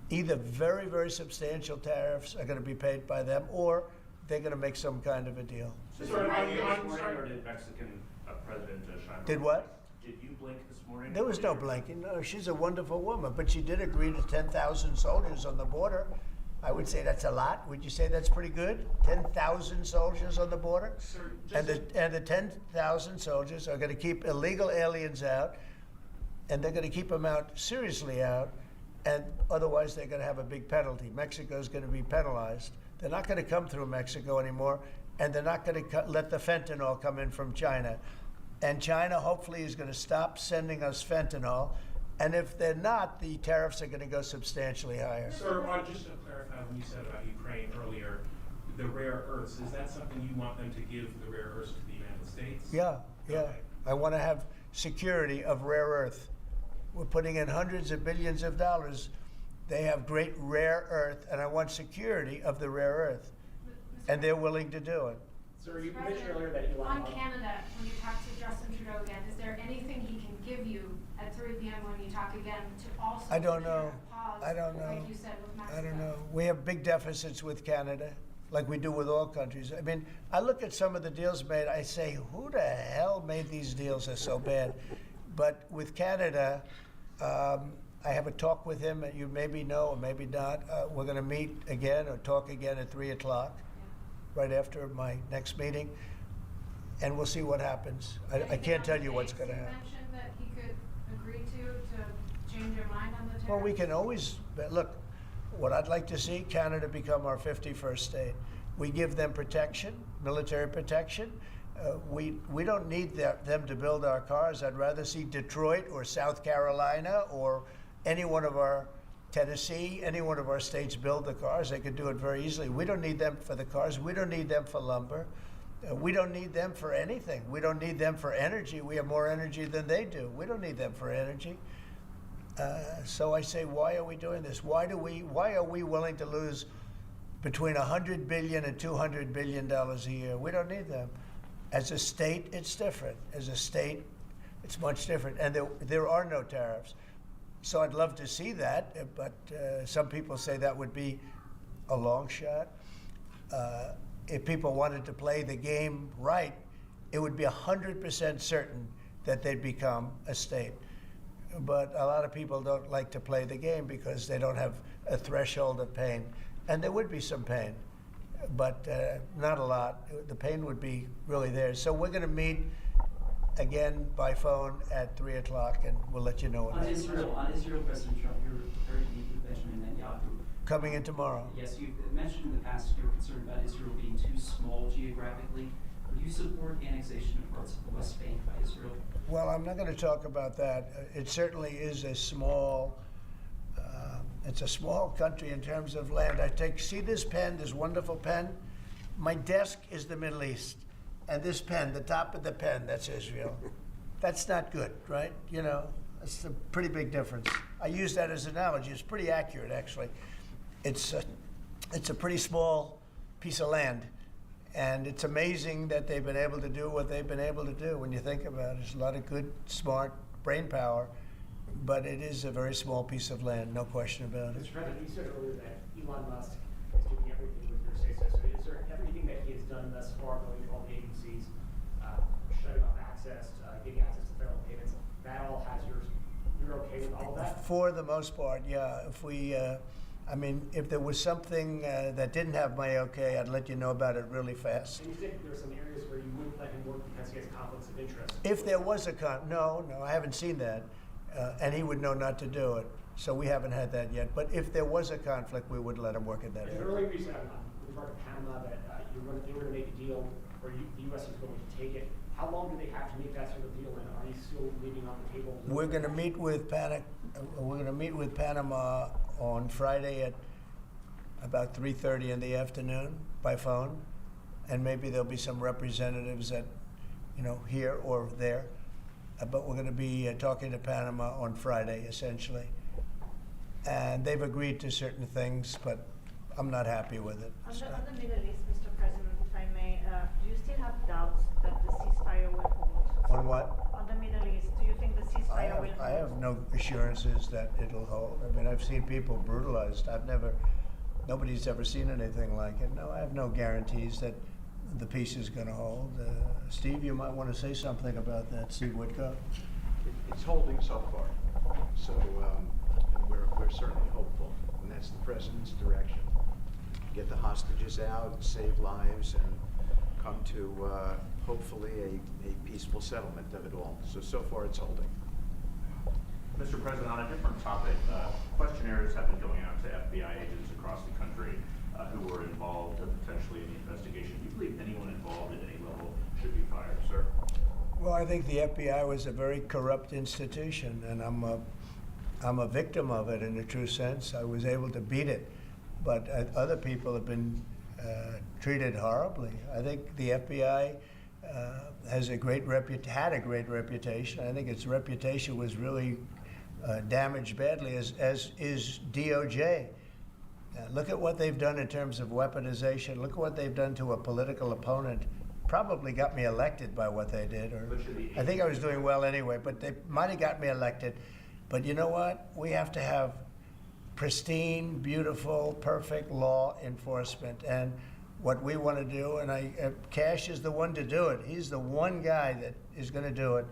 either very, very substantial tariffs are going to be paid by them, or they're going to make some kind of a deal. Or did Mexican President Sheinbaum? Did what? Did you blink this morning? There was no blinking. No, she's a wonderful woman, but she did agree to 10,000 soldiers on the border. I would say that's a lot. Would you say that's pretty good? 10,000 soldiers on the border? Sir, and the 10,000 soldiers are going to keep illegal aliens out, and they're going to keep them out, seriously out, and otherwise they're going to have a big penalty. Mexico's going to be penalized. They're not going to come through Mexico anymore, and they're not going to let the fentanyl come in from China. And China hopefully is going to stop sending us fentanyl. And if they're not, the tariffs are going to go substantially higher. Sir, just to clarify, when you said about Ukraine earlier, the rare earths, is that something you want them to give the rare earths to the United States? Yeah. Okay. I want to have security of rare earth. We're putting in hundreds of billions of dollars. They have great rare earth, and I want security of the rare earth. And they're willing to do it. Sir, you mentioned earlier that Elon On Musk. Canada, when you talk to Justin Trudeau again, is there anything he can give you at 3 p.m. when you talk again to also I don't know. pause, I don't know. like you said with Mexico? I don't know. We have big deficits with Canada, like we do with all countries. I mean, I look at some of the deals made, I say, who the hell made these deals? They're so bad. But with Canada, I have a talk with him, and you maybe know or maybe not. We're going to meet again or talk again at 3 o'clock, right after my next meeting, and we'll see what happens. I can't tell you what's going to happen. You mentioned that he could agree to change your mind on the tariffs? Well, we can always, look, what I'd like to see, Canada become our 51st state. We give them protection, military protection. We don't need them to build our cars. I'd rather see Detroit or South Carolina or any one of our, Tennessee, any one of our states build the cars. They could do it very easily. We don't need them for the cars. We don't need them for lumber. We don't need them for anything. We don't need them for energy. We have more energy than they do. We don't need them for energy. So I say, why are we doing this? Why are we willing to lose between $100 billion and $200 billion a year? We don't need them. As a state, it's different. As a state, it's much different. And there are no tariffs. So I'd love to see that, but some people say that would be a long shot. If people wanted to play the game right, it would be 100% certain that they'd become a state. But a lot of people don't like to play the game because they don't have a threshold of pain. And there would be some pain, but not a lot. The pain would be really there. So we're going to meet again by phone at 3 o'clock, and we'll let you know what on Israel, President Trump, you're very deep with Benjamin Netanyahu. Coming in tomorrow. Yes, you've mentioned in the past you're concerned about Israel being too small geographically. Would you support annexation of parts of the West Bank by Israel? Well, I'm not going to talk about that. It certainly is a small, it's a small country in terms of land. See this pen, this wonderful pen? My desk is the Middle East. And this pen, the top of the pen, that's Israel. That's not good, right? You know, it's a pretty big difference. I use that as an analogy. It's pretty accurate, actually. It's a pretty small piece of land. And it's amazing that they've been able to do what they've been able to do when you think about it. There's a lot of good, smart brain power, but it is a very small piece of land, no question about it. Mr. President, you said earlier that Elon Musk is doing everything with your say-so. So is there everything that he has done thus far, going to all the agencies, shutting off access, getting access to federal payments, that all has yours? You're okay with all of that? For the most part, yeah. If we, if there was something that didn't have my okay, I'd let you know about it really fast. And you think there are some areas where you wouldn't let him work because he has conflicts of interest? If there was no, I haven't seen that. and he would know not to do it. So we haven't had that yet. But if there was a conflict, we would let him work it that There's out. an earlier piece with regard to Panama that they were going to make a deal, or the U.S. is going to take it. How long do they have to make that sort of deal, and are you still leaving on the table? We're going to meet with Panama on Friday at about 3:30 in the afternoon by phone, and maybe there'll be some representatives at, here or there. But we're going to be talking to Panama on Friday, essentially. And they've agreed to certain things, but I'm not happy with it. On the Middle East, Mr. President, if I may, do you still have doubts that the ceasefire will hold? On what? On the Middle East, do you think the ceasefire will hold? I have no assurances that it'll hold. I mean, I've seen people brutalized. Nobody's ever seen anything like it. No, I have no guarantees that the peace is going to hold. Steve, you might want to say something about that. Steve Woodcock. It's holding so far. So and we're certainly hopeful, and that's the president's direction. Get the hostages out, save lives, and come to hopefully a peaceful settlement of it all. So far it's holding. Mr. President, on a different topic, questionnaires have been going out to FBI agents across the country who were involved potentially in the investigation. Do you believe anyone involved at any level should be fired, sir? Well, I think the FBI was a very corrupt institution, and I'm a victim of it in a true sense. I was able to beat it, but other people have been treated horribly. I think the FBI had a great reputation. I think its reputation was really damaged badly, as is DOJ. Look at what they've done in terms of weaponization. Look at what they've done to a political opponent. Probably got me elected by what they did. Or I think I was doing well anyway, but they might have got me elected. But you know what? We have to have pristine, beautiful, perfect law enforcement. And what we want to do, and Cash is the one to do it. He's the one guy that is going to do it.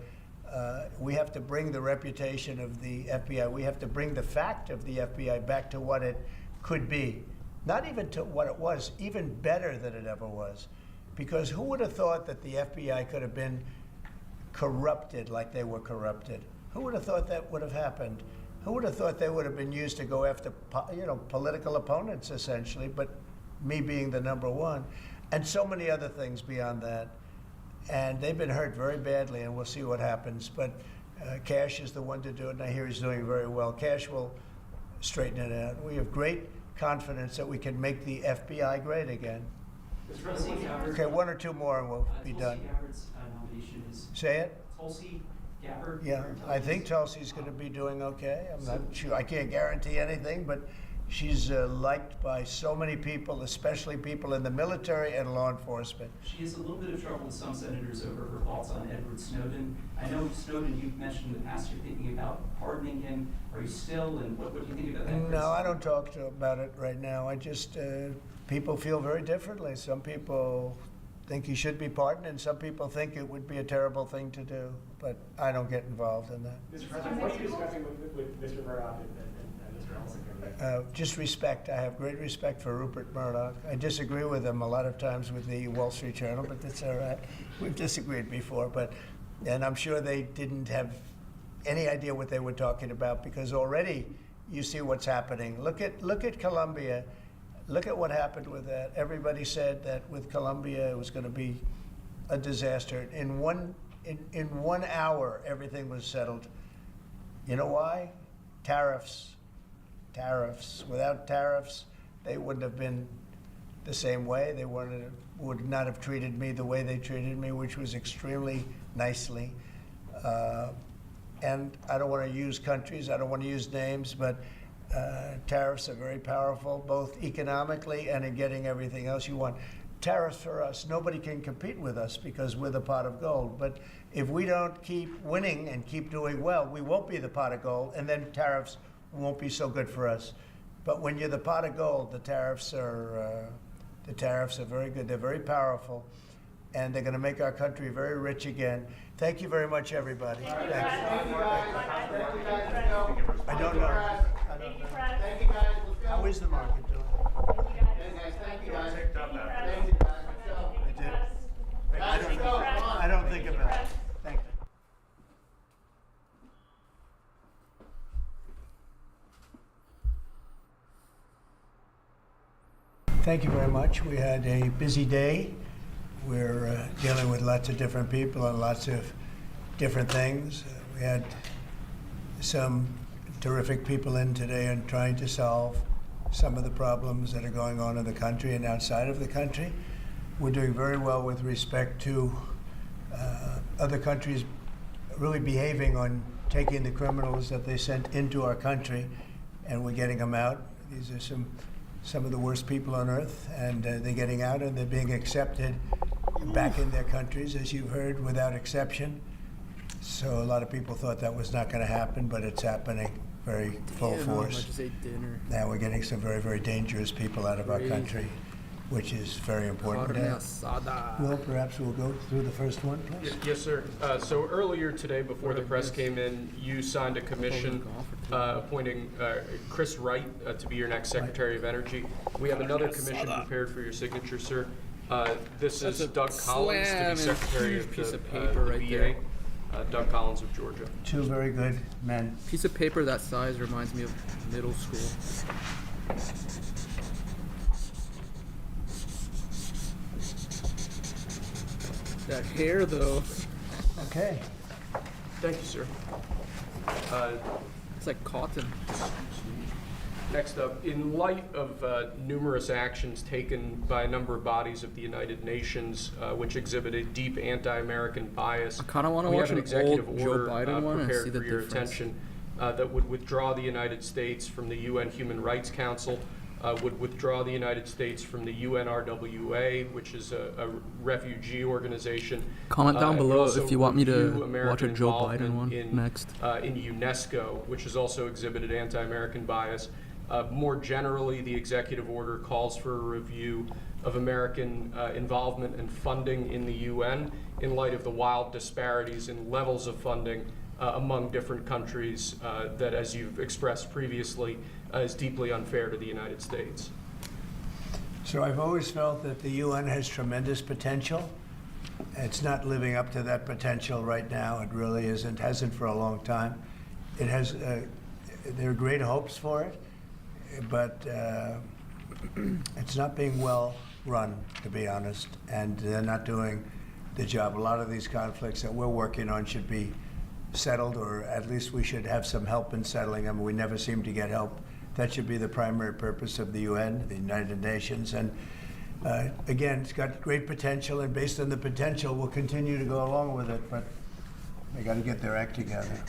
We have to bring the reputation of the FBI. We have to bring the fact of the FBI back to what it could be. Not even to what it was, even better than it ever was. Because who would have thought that the FBI could have been corrupted like they were corrupted? Who would have thought that would have happened? Who would have thought they would have been used to go after, political opponents, essentially, but me being the number one, and so many other things beyond that. And they've been hurt very badly, and we'll see what happens. But Cash is the one to do it, and I hear he's doing very well. Cash will straighten it out. We have great confidence that we can make the FBI great again. Okay, one or two more and we'll be done. Gabbard's nomination is. Say it? Tulsi Gabbard. Yeah, I think Tulsi's going to be doing okay. I'm not sure. I can't guarantee anything, but she's liked by so many people, especially people in the military and law enforcement. She has a little bit of trouble with some senators over her thoughts on Edward Snowden. I know Snowden, you've mentioned in the past you're thinking about pardoning him. Are you still, and what do you think about that? No, I don't talk about it right now. I just, people feel very differently. Some people think he should be pardoned, and some people think it would be a terrible thing to do. But I don't get involved in that. Mr. President, what are you discussing with Mr. Murdoch and Mr. Ellison? Just respect. I have great respect for Rupert Murdoch. I disagree with him a lot of times with the Wall Street Journal, but that's all right. We've disagreed before, and I'm sure they didn't have any idea what they were talking about, because already you see what's happening. Look at Colombia. Look at what happened with that. Everybody said that with Colombia it was going to be a disaster. In one hour, everything was settled. You know why? Tariffs. Without tariffs, they wouldn't have been the same way. They would not have treated me the way they treated me, which was extremely nicely. And I don't want to use countries, I don't want to use names, but tariffs are very powerful, both economically and in getting everything else you want. Tariffs for us, nobody can compete with us because we're the pot of gold. But if we don't keep winning and keep doing well, we won't be the pot of gold, and then tariffs won't be so good for us. But when you're the pot of gold, the tariffs are very good. They're very powerful, and they're going to make our country very rich again. Thank you very much, everybody. Thank you, guys. I don't know. Thank you, Fred. Thank you, guys. Let's go. How is the market doing? Thank you, guys. I don't think about it. Thank you. Thank you very much. We had a busy day. We're dealing with lots of different people and lots of different things. We had some terrific people in today and trying to solve some of the problems that are going on in the country and outside of the country. We're doing very well with respect to other countries really behaving on taking the criminals that they sent into our country, and we're getting them out. These are some of the worst people on earth, and they're getting out and they're being accepted back in their countries, as you've heard, without exception. So a lot of people thought that was not going to happen, but it's happening very full force. Now we're getting some very, very dangerous people out of our country, which is very important. Will, perhaps we'll go through the first one, please. Yes, sir. So earlier today, before the press came in, you signed a commission appointing Chris Wright to be your next Secretary of Energy. We have another commission prepared for your signature, sir. This is Doug Collins to be Secretary of the VA. Doug Collins of Georgia. Two very good men. Piece of paper that size reminds me of middle school. That hair, though. Okay. Thank you, sir. It's like cotton. Next up, in light of numerous actions taken by a number of bodies of the United Nations, which exhibit a deep anti-American bias, I kind of want to we watch have an an executive old order Joe Biden one and prepared see the for your difference. attention that would withdraw the United States from the UN Human Rights Council, would withdraw the United States from the UNRWA, which is a refugee organization. Comment down below also if you want me to review watch a American Joe Biden involvement one next. In UNESCO, which has also exhibited anti-American bias. More generally, the executive order calls for a review of American involvement and funding in the UN in light of the wild disparities in levels of funding among different countries that, as you've expressed previously, is deeply unfair to the United States. So I've always felt that the UN has tremendous potential. It's not living up to that potential right now. It really isn't, hasn't for a long time. It has, there are great hopes for it, but it's not being well run, to be honest, and they're not doing the job. A lot of these conflicts that we're working on should be settled, or at least we should have some help in settling them. We never seem to get help. That should be the primary purpose of the UN, the United Nations. And again, it's got great potential, and based on the potential, we'll continue to go along with it, but they got to get their act together.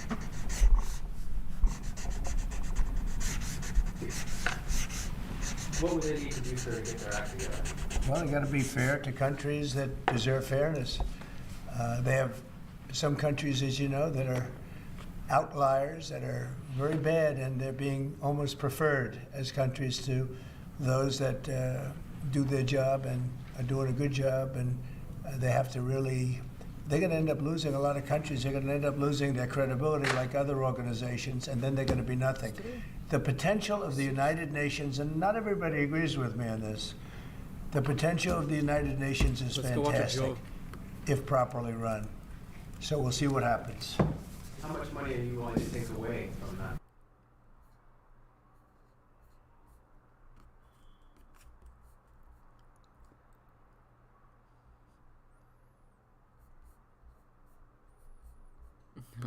What would they need to do, sir, to get their act together? Well, they got to be fair to countries that deserve fairness. They have some countries, as you know, that are outliers, that are very bad, and they're being almost preferred as countries to those that do their job and are doing a good job, and they have to really, they're going to end up losing a lot of countries. They're going to end up losing their credibility like other organizations, and then they're going to be nothing. The potential of the United Nations, and not everybody agrees with me on this, the potential of the United Nations is fantastic if properly run. So we'll see what happens. How much money are you willing to take away from that?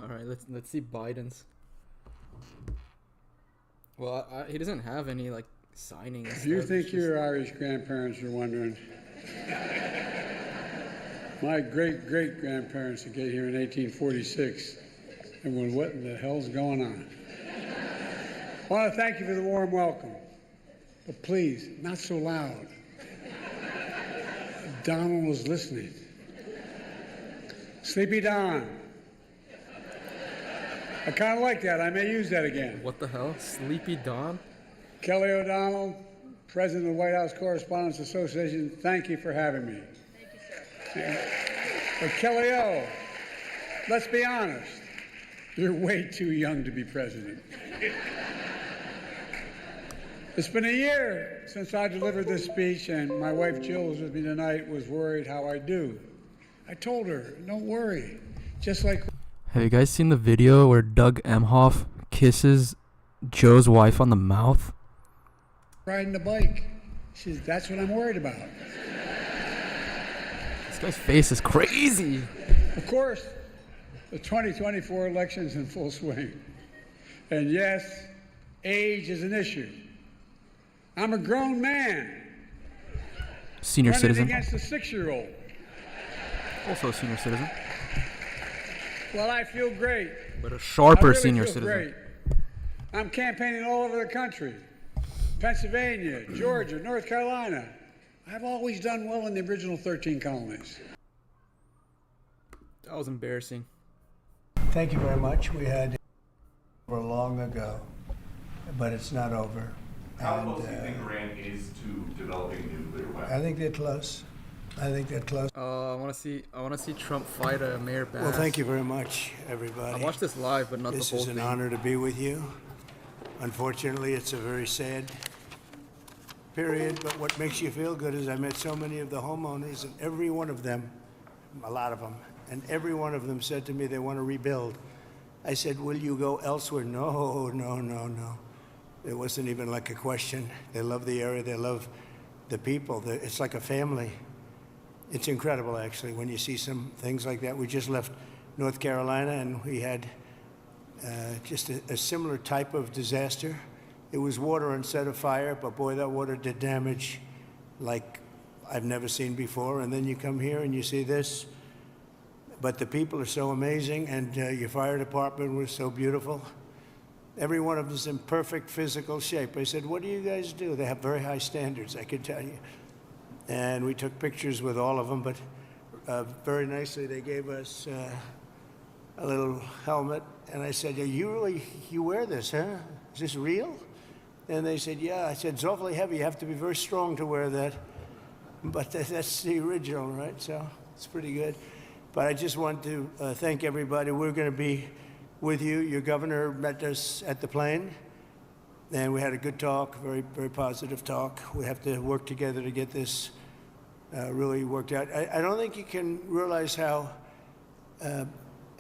All right, let's see Biden's. Well, he doesn't have any like signings. If you think your Irish grandparents are wondering, my great-great-grandparents that get here in 1846 and went, what in the hell's going on? I want to thank you for the warm welcome, but please, not so loud. Donald was listening. Sleepy Don. I kind of like that. I may use that again. What the hell? Sleepy Don? Kelly O'Donnell, President of the White House Correspondents Association, thank you for having me. Thank you, sir. But Kelly O, let's be honest. You're way too young to be president. It's been a year since I delivered this speech, and my wife Jill, who's with me tonight, was worried how I do. I told her, don't worry, just like... Have you guys seen the video where Doug Emhoff kisses Joe's wife on the mouth? Riding the bike. She said, that's what I'm worried about. This guy's face is crazy. Of course, the 2024 election's in full swing. And yes, age is an issue. I'm a grown man. Senior running citizen. against a 6-year-old. Also a senior citizen. Well, I feel great. But a sharper I really senior feel citizen. Great. I'm campaigning all over the country. Pennsylvania, Georgia, North Carolina. I've always done well in the original 13 colonies. That was embarrassing. Thank you very much. We had over long ago, but it's not over. How close do you think Iran is to developing nuclear weapons? I think they're close. I think they're close. I want to see Trump fight Mayor Bass. Well, thank you very much, everybody. I watched this live, but not the This whole is thing. an honor to be with you. Unfortunately, it's a very sad period, but what makes you feel good is I met so many of the homeowners, and every one of them, a lot of them, and every one of them said to me they want to rebuild. I said, will you go elsewhere? No, no, no, no. It wasn't even like a question. They love the area. They love the people. It's like a family. It's incredible, actually, when you see some things like that. We just left North Carolina, and we had just a similar type of disaster. It was water instead of fire, but boy, that water did damage like I've never seen before. And then you come here and you see this. But the people are so amazing, and your fire department was so beautiful. Every one of them is in perfect physical shape. I said, what do you guys do? They have very high standards, I can tell you. And we took pictures with all of them, but very nicely they gave us a little helmet. And I said, you wear this, huh? Is this real? And they said, yeah. I said, it's awfully heavy. You have to be very strong to wear that. But that's the original, right? So it's pretty good. But I just want to thank everybody. We're going to be with you. Your governor met us at the plane, and we had a good talk, very, very positive talk. We have to work together to get this really worked out. I don't think you can realize how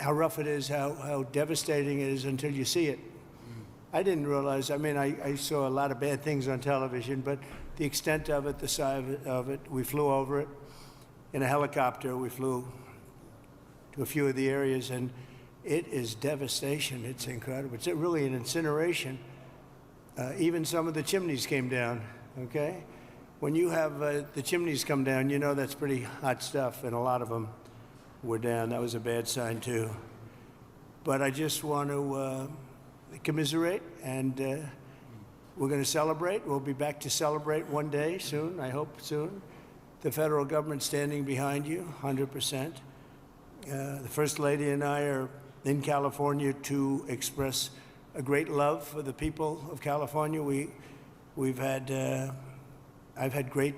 rough it is, how devastating it is until you see it. I didn't realize. I mean, I saw a lot of bad things on television, but the extent of it, the size of it, we flew over it in a helicopter. We flew to a few of the areas, and it is devastation. It's incredible. It's really an incineration. Even some of the chimneys came down, okay? When you have the chimneys come down, you know that's pretty hot stuff, and a lot of them were down. That was a bad sign, too. But I just want to commiserate, and we're going to celebrate. We'll be back to celebrate one day soon, I hope soon. The federal government standing behind you, 100%. The First Lady and I are in California to express a great love for the people of California. I've had great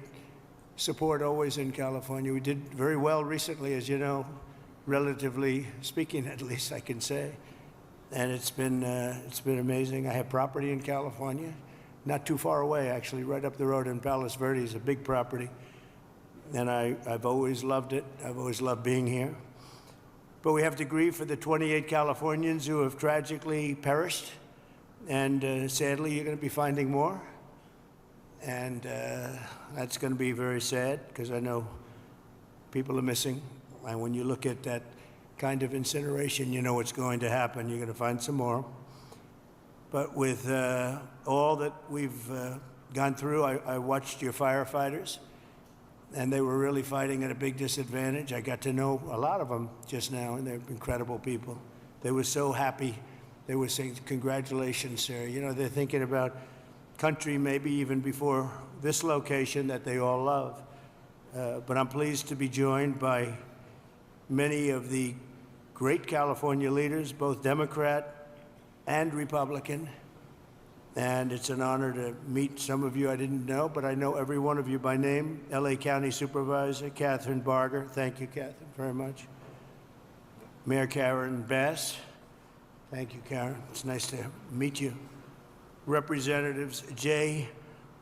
support always in California. We did very well recently, as you know, relatively speaking, at least I can say. And it's been amazing. I have property in California, not too far away, actually, right up the road in Palos Verdes, a big property. And I've always loved it. I've always loved being here. But we have to grieve for the 28 Californians who have tragically perished. And sadly, you're going to be finding more. And that's going to be very sad, because I know people are missing. And when you look at that kind of incineration, you know what's going to happen. You're going to find some more. But with all that we've gone through, I watched your firefighters. And they were really fighting at a big disadvantage. I got to know a lot of them just now, and they're incredible people. They were so happy. They were saying, congratulations, sir. You know, they're thinking about country maybe even before this location that they all love. But I'm pleased to be joined by many of the great California leaders, both Democrat and Republican. And it's an honor to meet some of you I didn't know, but I know every one of you by name. LA County Supervisor Catherine Barger. Thank you, Catherine, very much. Mayor Karen Bass. Thank you, Karen. It's nice to meet you. Representatives Jay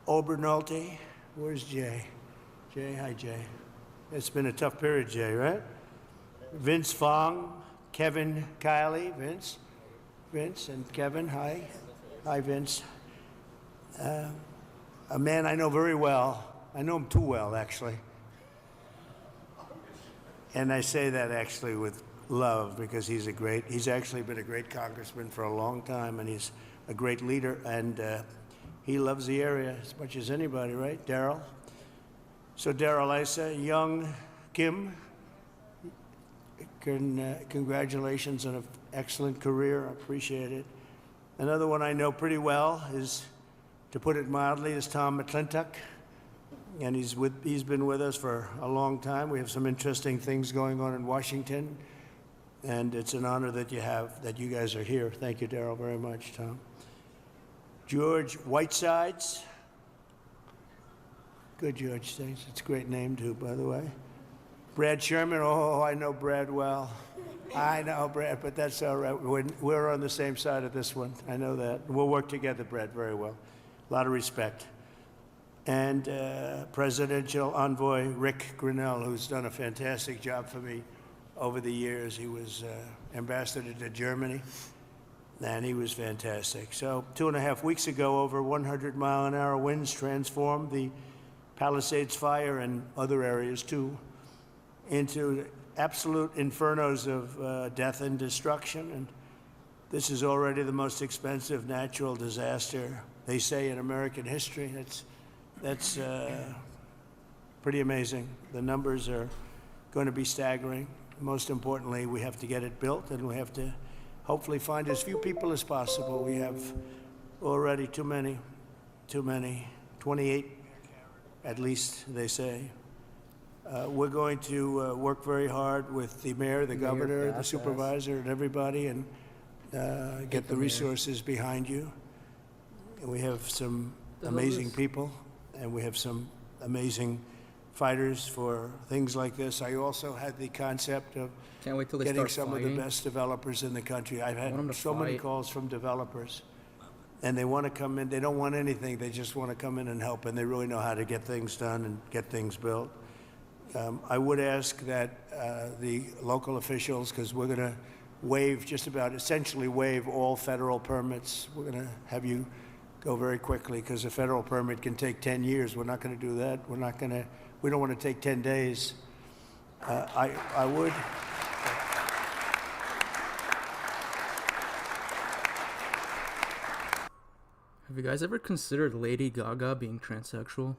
Obernolte. Where's Jay? Jay, hi, Jay. It's been a tough period, Jay, right? Vince Fong, Kevin Kiley, Vince and Kevin, hi. Hi, Vince. a man I know very well. I know him too well, actually. And I say that actually with love because he's actually been a great congressman for a long time, and he's a great leader, and he loves the area as much as anybody, right, Daryl? So Daryl Issa, young Kim, congratulations on an excellent career. I appreciate it. Another one I know pretty well is, to put it mildly, is Tom McClintock. And he's been with us for a long time. We have some interesting things going on in Washington. And it's an honor that you guys are here. Thank you, Daryl, very much, Tom. George Whitesides. Good, George. Thanks. It's a great name, too, by the way. Brad Sherman. Oh, I know Brad well. I know Brad, but that's all right. We're on the same side of this one. I know that. We'll work together, Brad, very well. A lot of respect. And Presidential Envoy Rick Grinnell, who's done a fantastic job for me over the years. He was ambassador to Germany, and he was fantastic. So 2.5 weeks ago, over 100-mile-an-hour winds transformed the Palisades fire and other areas, too, into absolute infernos of death and destruction. And this is already the most expensive natural disaster, they say, in American history. That's pretty amazing. The numbers are going to be staggering. Most importantly, we have to get it built, and we have to hopefully find as few people as possible. We have already too many, 28 at least, they say. We're going to work very hard with the mayor, the governor, the supervisor, and everybody, and get the resources behind you. And we have some amazing people, and we have some amazing fighters for things like this. I also had the concept of getting some of the best developers in the country. I've had so many calls from developers, and they want to come in. They don't want anything. They just want to come in and help, and they really know how to get things done and get things built. I would ask that the local officials, because we're going to essentially waive all federal permits. We're going to have you go very quickly, because a federal permit can take 10 years. We're not going to do that. We don't want to take 10 days. I would. Have you guys ever considered Lady Gaga being transsexual?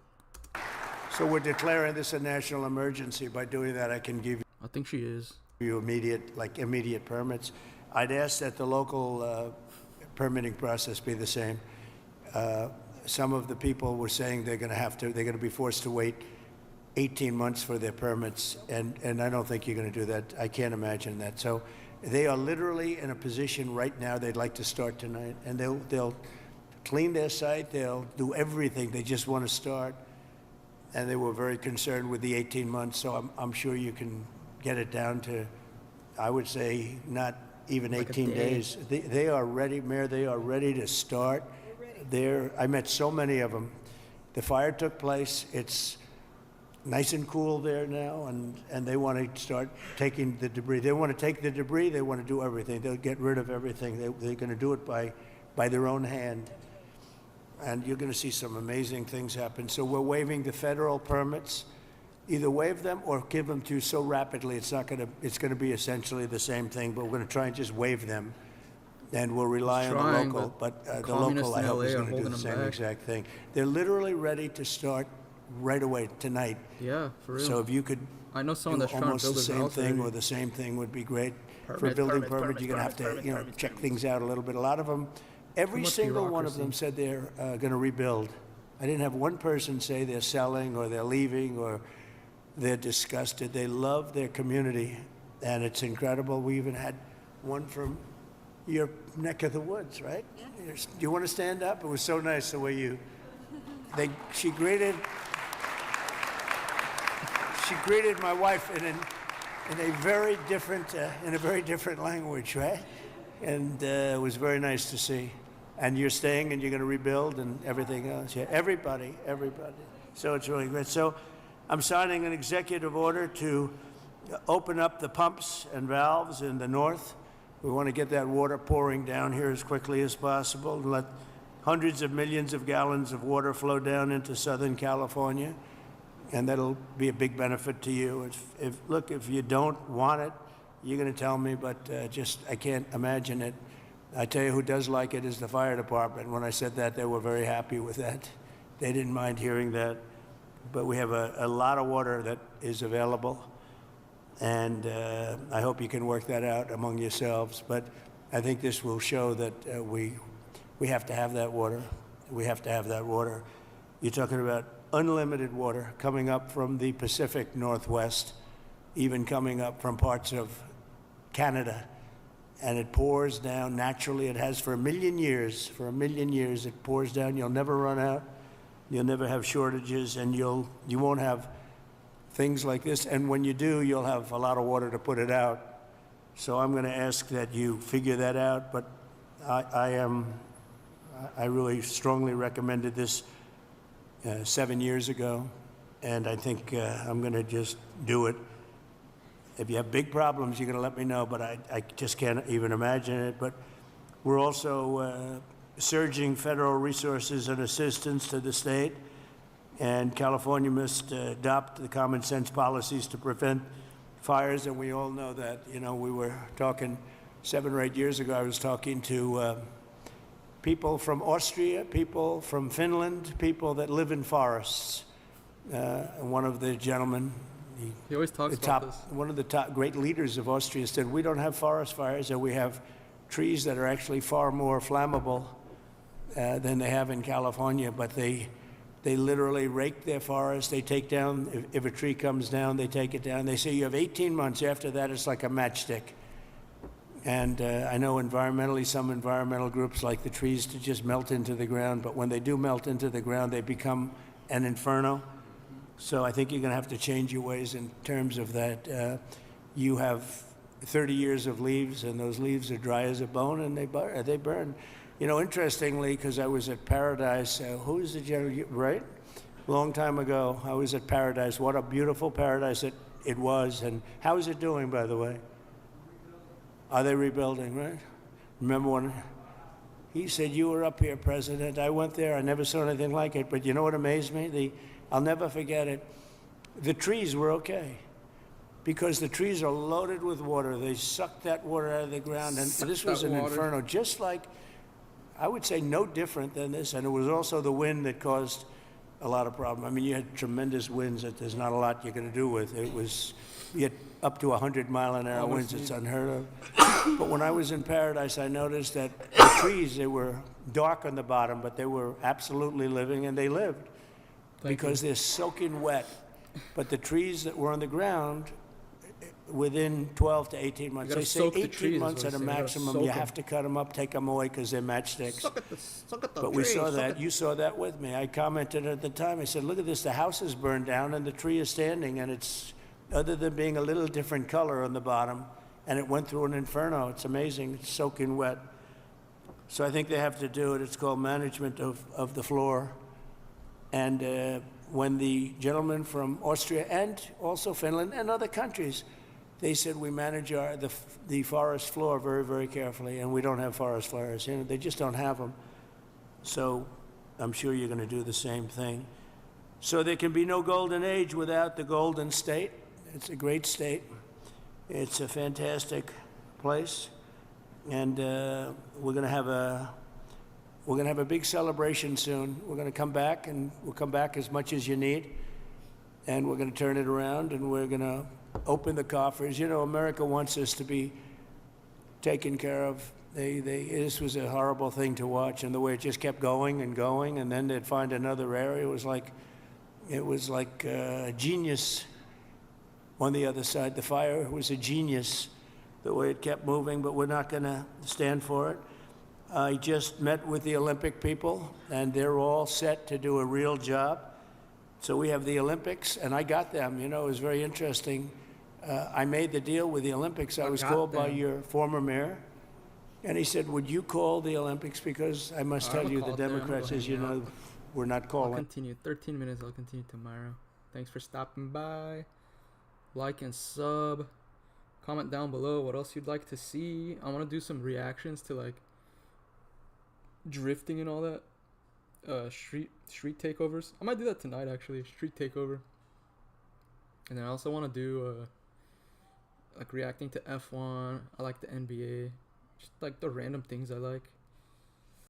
So we're declaring this a national emergency. By doing that, I can give you. I think she is. You immediate permits. I'd ask that the local permitting process be the same. Some of the people were saying they're going to be forced to wait 18 months for their permits, and I don't think you're going to do that. I can't imagine that. So they are literally in a position right now they'd like to start tonight, and they'll clean their site, they'll do everything. They just want to start, and they were very concerned with the 18 months. So I'm sure you can get it down to, I would say, not even 18 days. They are ready, Mayor. They are ready to start. I met so many of them. The fire took place. It's nice and cool there now, and they want to start taking the debris. They want to take the debris. They want to do everything. They'll get rid of everything. They're going to do it by their own hand. And you're going to see some amazing things happen. So we're waiving the federal permits. Either waive them or give them to you so rapidly it's going to be essentially the same thing, but we're going to try and just waive them. And we'll rely on the local, but the local, I hope, is going to do the same exact thing. They're literally ready to start right away tonight. Yeah, for real. So if you could I know someone that's trying to almost build the his same house thing already. or the same thing would be great. For a building permit, you're going to have to check things out a little bit. A lot of them, every single one of them said they're going to rebuild. I didn't have one person say they're selling or they're leaving or they're disgusted. They love their community, and it's incredible. We even had one from your neck of the woods, right? Yeah. Do you want to stand up? It was so nice the way she greeted my wife in a very different language, right? And it was very nice to see. And you're staying and you're going to rebuild and everything else. Yeah, everybody. So it's really great. So I'm signing an executive order to open up the pumps and valves in the north. We want to get that water pouring down here as quickly as possible and let hundreds of millions of gallons of water flow down into Southern California, and that'll be a big benefit to you. If you don't want it, you're going to tell me, but I can't imagine it. I tell you who does like it is the fire department. When I said that, they were very happy with that. They didn't mind hearing that. But we have a lot of water that is available, and I hope you can work that out among yourselves. But I think this will show that we have to have that water. We have to have that water. You're talking about unlimited water coming up from the Pacific Northwest, even coming up from parts of Canada. And it pours down naturally. It has for a million years. For a million years, it pours down. You'll never run out. You'll never have shortages, and you won't have things like this. And when you do, you'll have a lot of water to put it out. So I'm going to ask that you figure that out. But I really strongly recommended this 7 years ago, and I think I'm going to just do it. If you have big problems, you're going to let me know, but I just can't even imagine it. But we're also surging federal resources and assistance to the state, and California must adopt the common sense policies to prevent fires, and we all know that. You know, we were talking 7 or 8 years ago, I was talking to people from Austria, people from Finland, people that live in forests. One of the gentlemen, he always talks about this. One of the top great leaders of Austria said, we don't have forest fires, and we have trees that are actually far more flammable than they have in California, but they literally rake their forests. They take down, if a tree comes down, they take it down. They say you have 18 months. After that, it's like a matchstick. And I know environmentally, some environmental groups like the trees to just melt into the ground, but when they do melt into the ground, they become an inferno. So I think you're going to have to change your ways in terms of that. You have 30 years of leaves, and those leaves are dry as a bone, and they burn. You know, interestingly, because I was at Paradise, who is the general, right? A long time ago, I was at Paradise. What a beautiful paradise it was. And how is it doing, by the way? Are they rebuilding, right? Remember when he said, you were up here, President. I went there. I never saw anything like it. But you know what amazed me? I'll never forget it. The trees were okay, because the trees are loaded with water. They sucked that water out of the ground, and this was an inferno, just like, I would say no different than this. And it was also the wind that caused a lot of problem. I mean, you had tremendous winds that there's not a lot you're going to do with. You had up to 100-mile-an-hour winds. It's unheard of. But when I was in Paradise, I noticed that the trees, they were dark on the bottom, but they were absolutely living, and they lived. Because they're soaking wet. But the trees that were on the ground, within 12 to 18 months, they say 18 months at a maximum, you have to cut them up, take them away, because they're matchsticks. But we saw that. You saw that with me. I commented at the time. I said, look at this. The house is burned down, and the tree is standing, and it's, other than being a little different color on the bottom, and it went through an inferno. It's amazing. It's soaking wet. So I think they have to do it. It's called management of the floor. And when the gentleman from Austria and also Finland and other countries, they said we manage the forest floor very, very carefully, and we don't have forest fires. You know, they just don't have them. So I'm sure you're going to do the same thing. So there can be no golden age without the Golden State. It's a great state. It's a fantastic place, and we're going to have a big celebration soon. We're going to come back, and we'll come back as much as you need, and we're going to turn it around, and we're going to open the coffers. You know, America wants us to be taken care of. This was a horrible thing to watch, and the way it just kept going and going, and then they'd find another area. It was like a genius on the other side. The fire was a genius, the way it kept moving, but we're not going to stand for it. I just met with the Olympic people, and they're all set to do a real job. So we have the Olympics, and I got them. You know, it was very interesting. I made the deal with the Olympics. I was called by your former mayor, and he said, would you call the Olympics? Because I must tell you, the Democrats, as you know, we're not calling. I'll continue. 13 minutes. I'll continue tomorrow. Thanks for stopping by. Like and sub. Comment down below what else you'd like to see. I want to do some reactions to, like, drifting and all that. street takeovers. I might do that tonight actually. Street takeover. And then I also want to do like reacting to F1. I like the NBA. Just like the random things I like.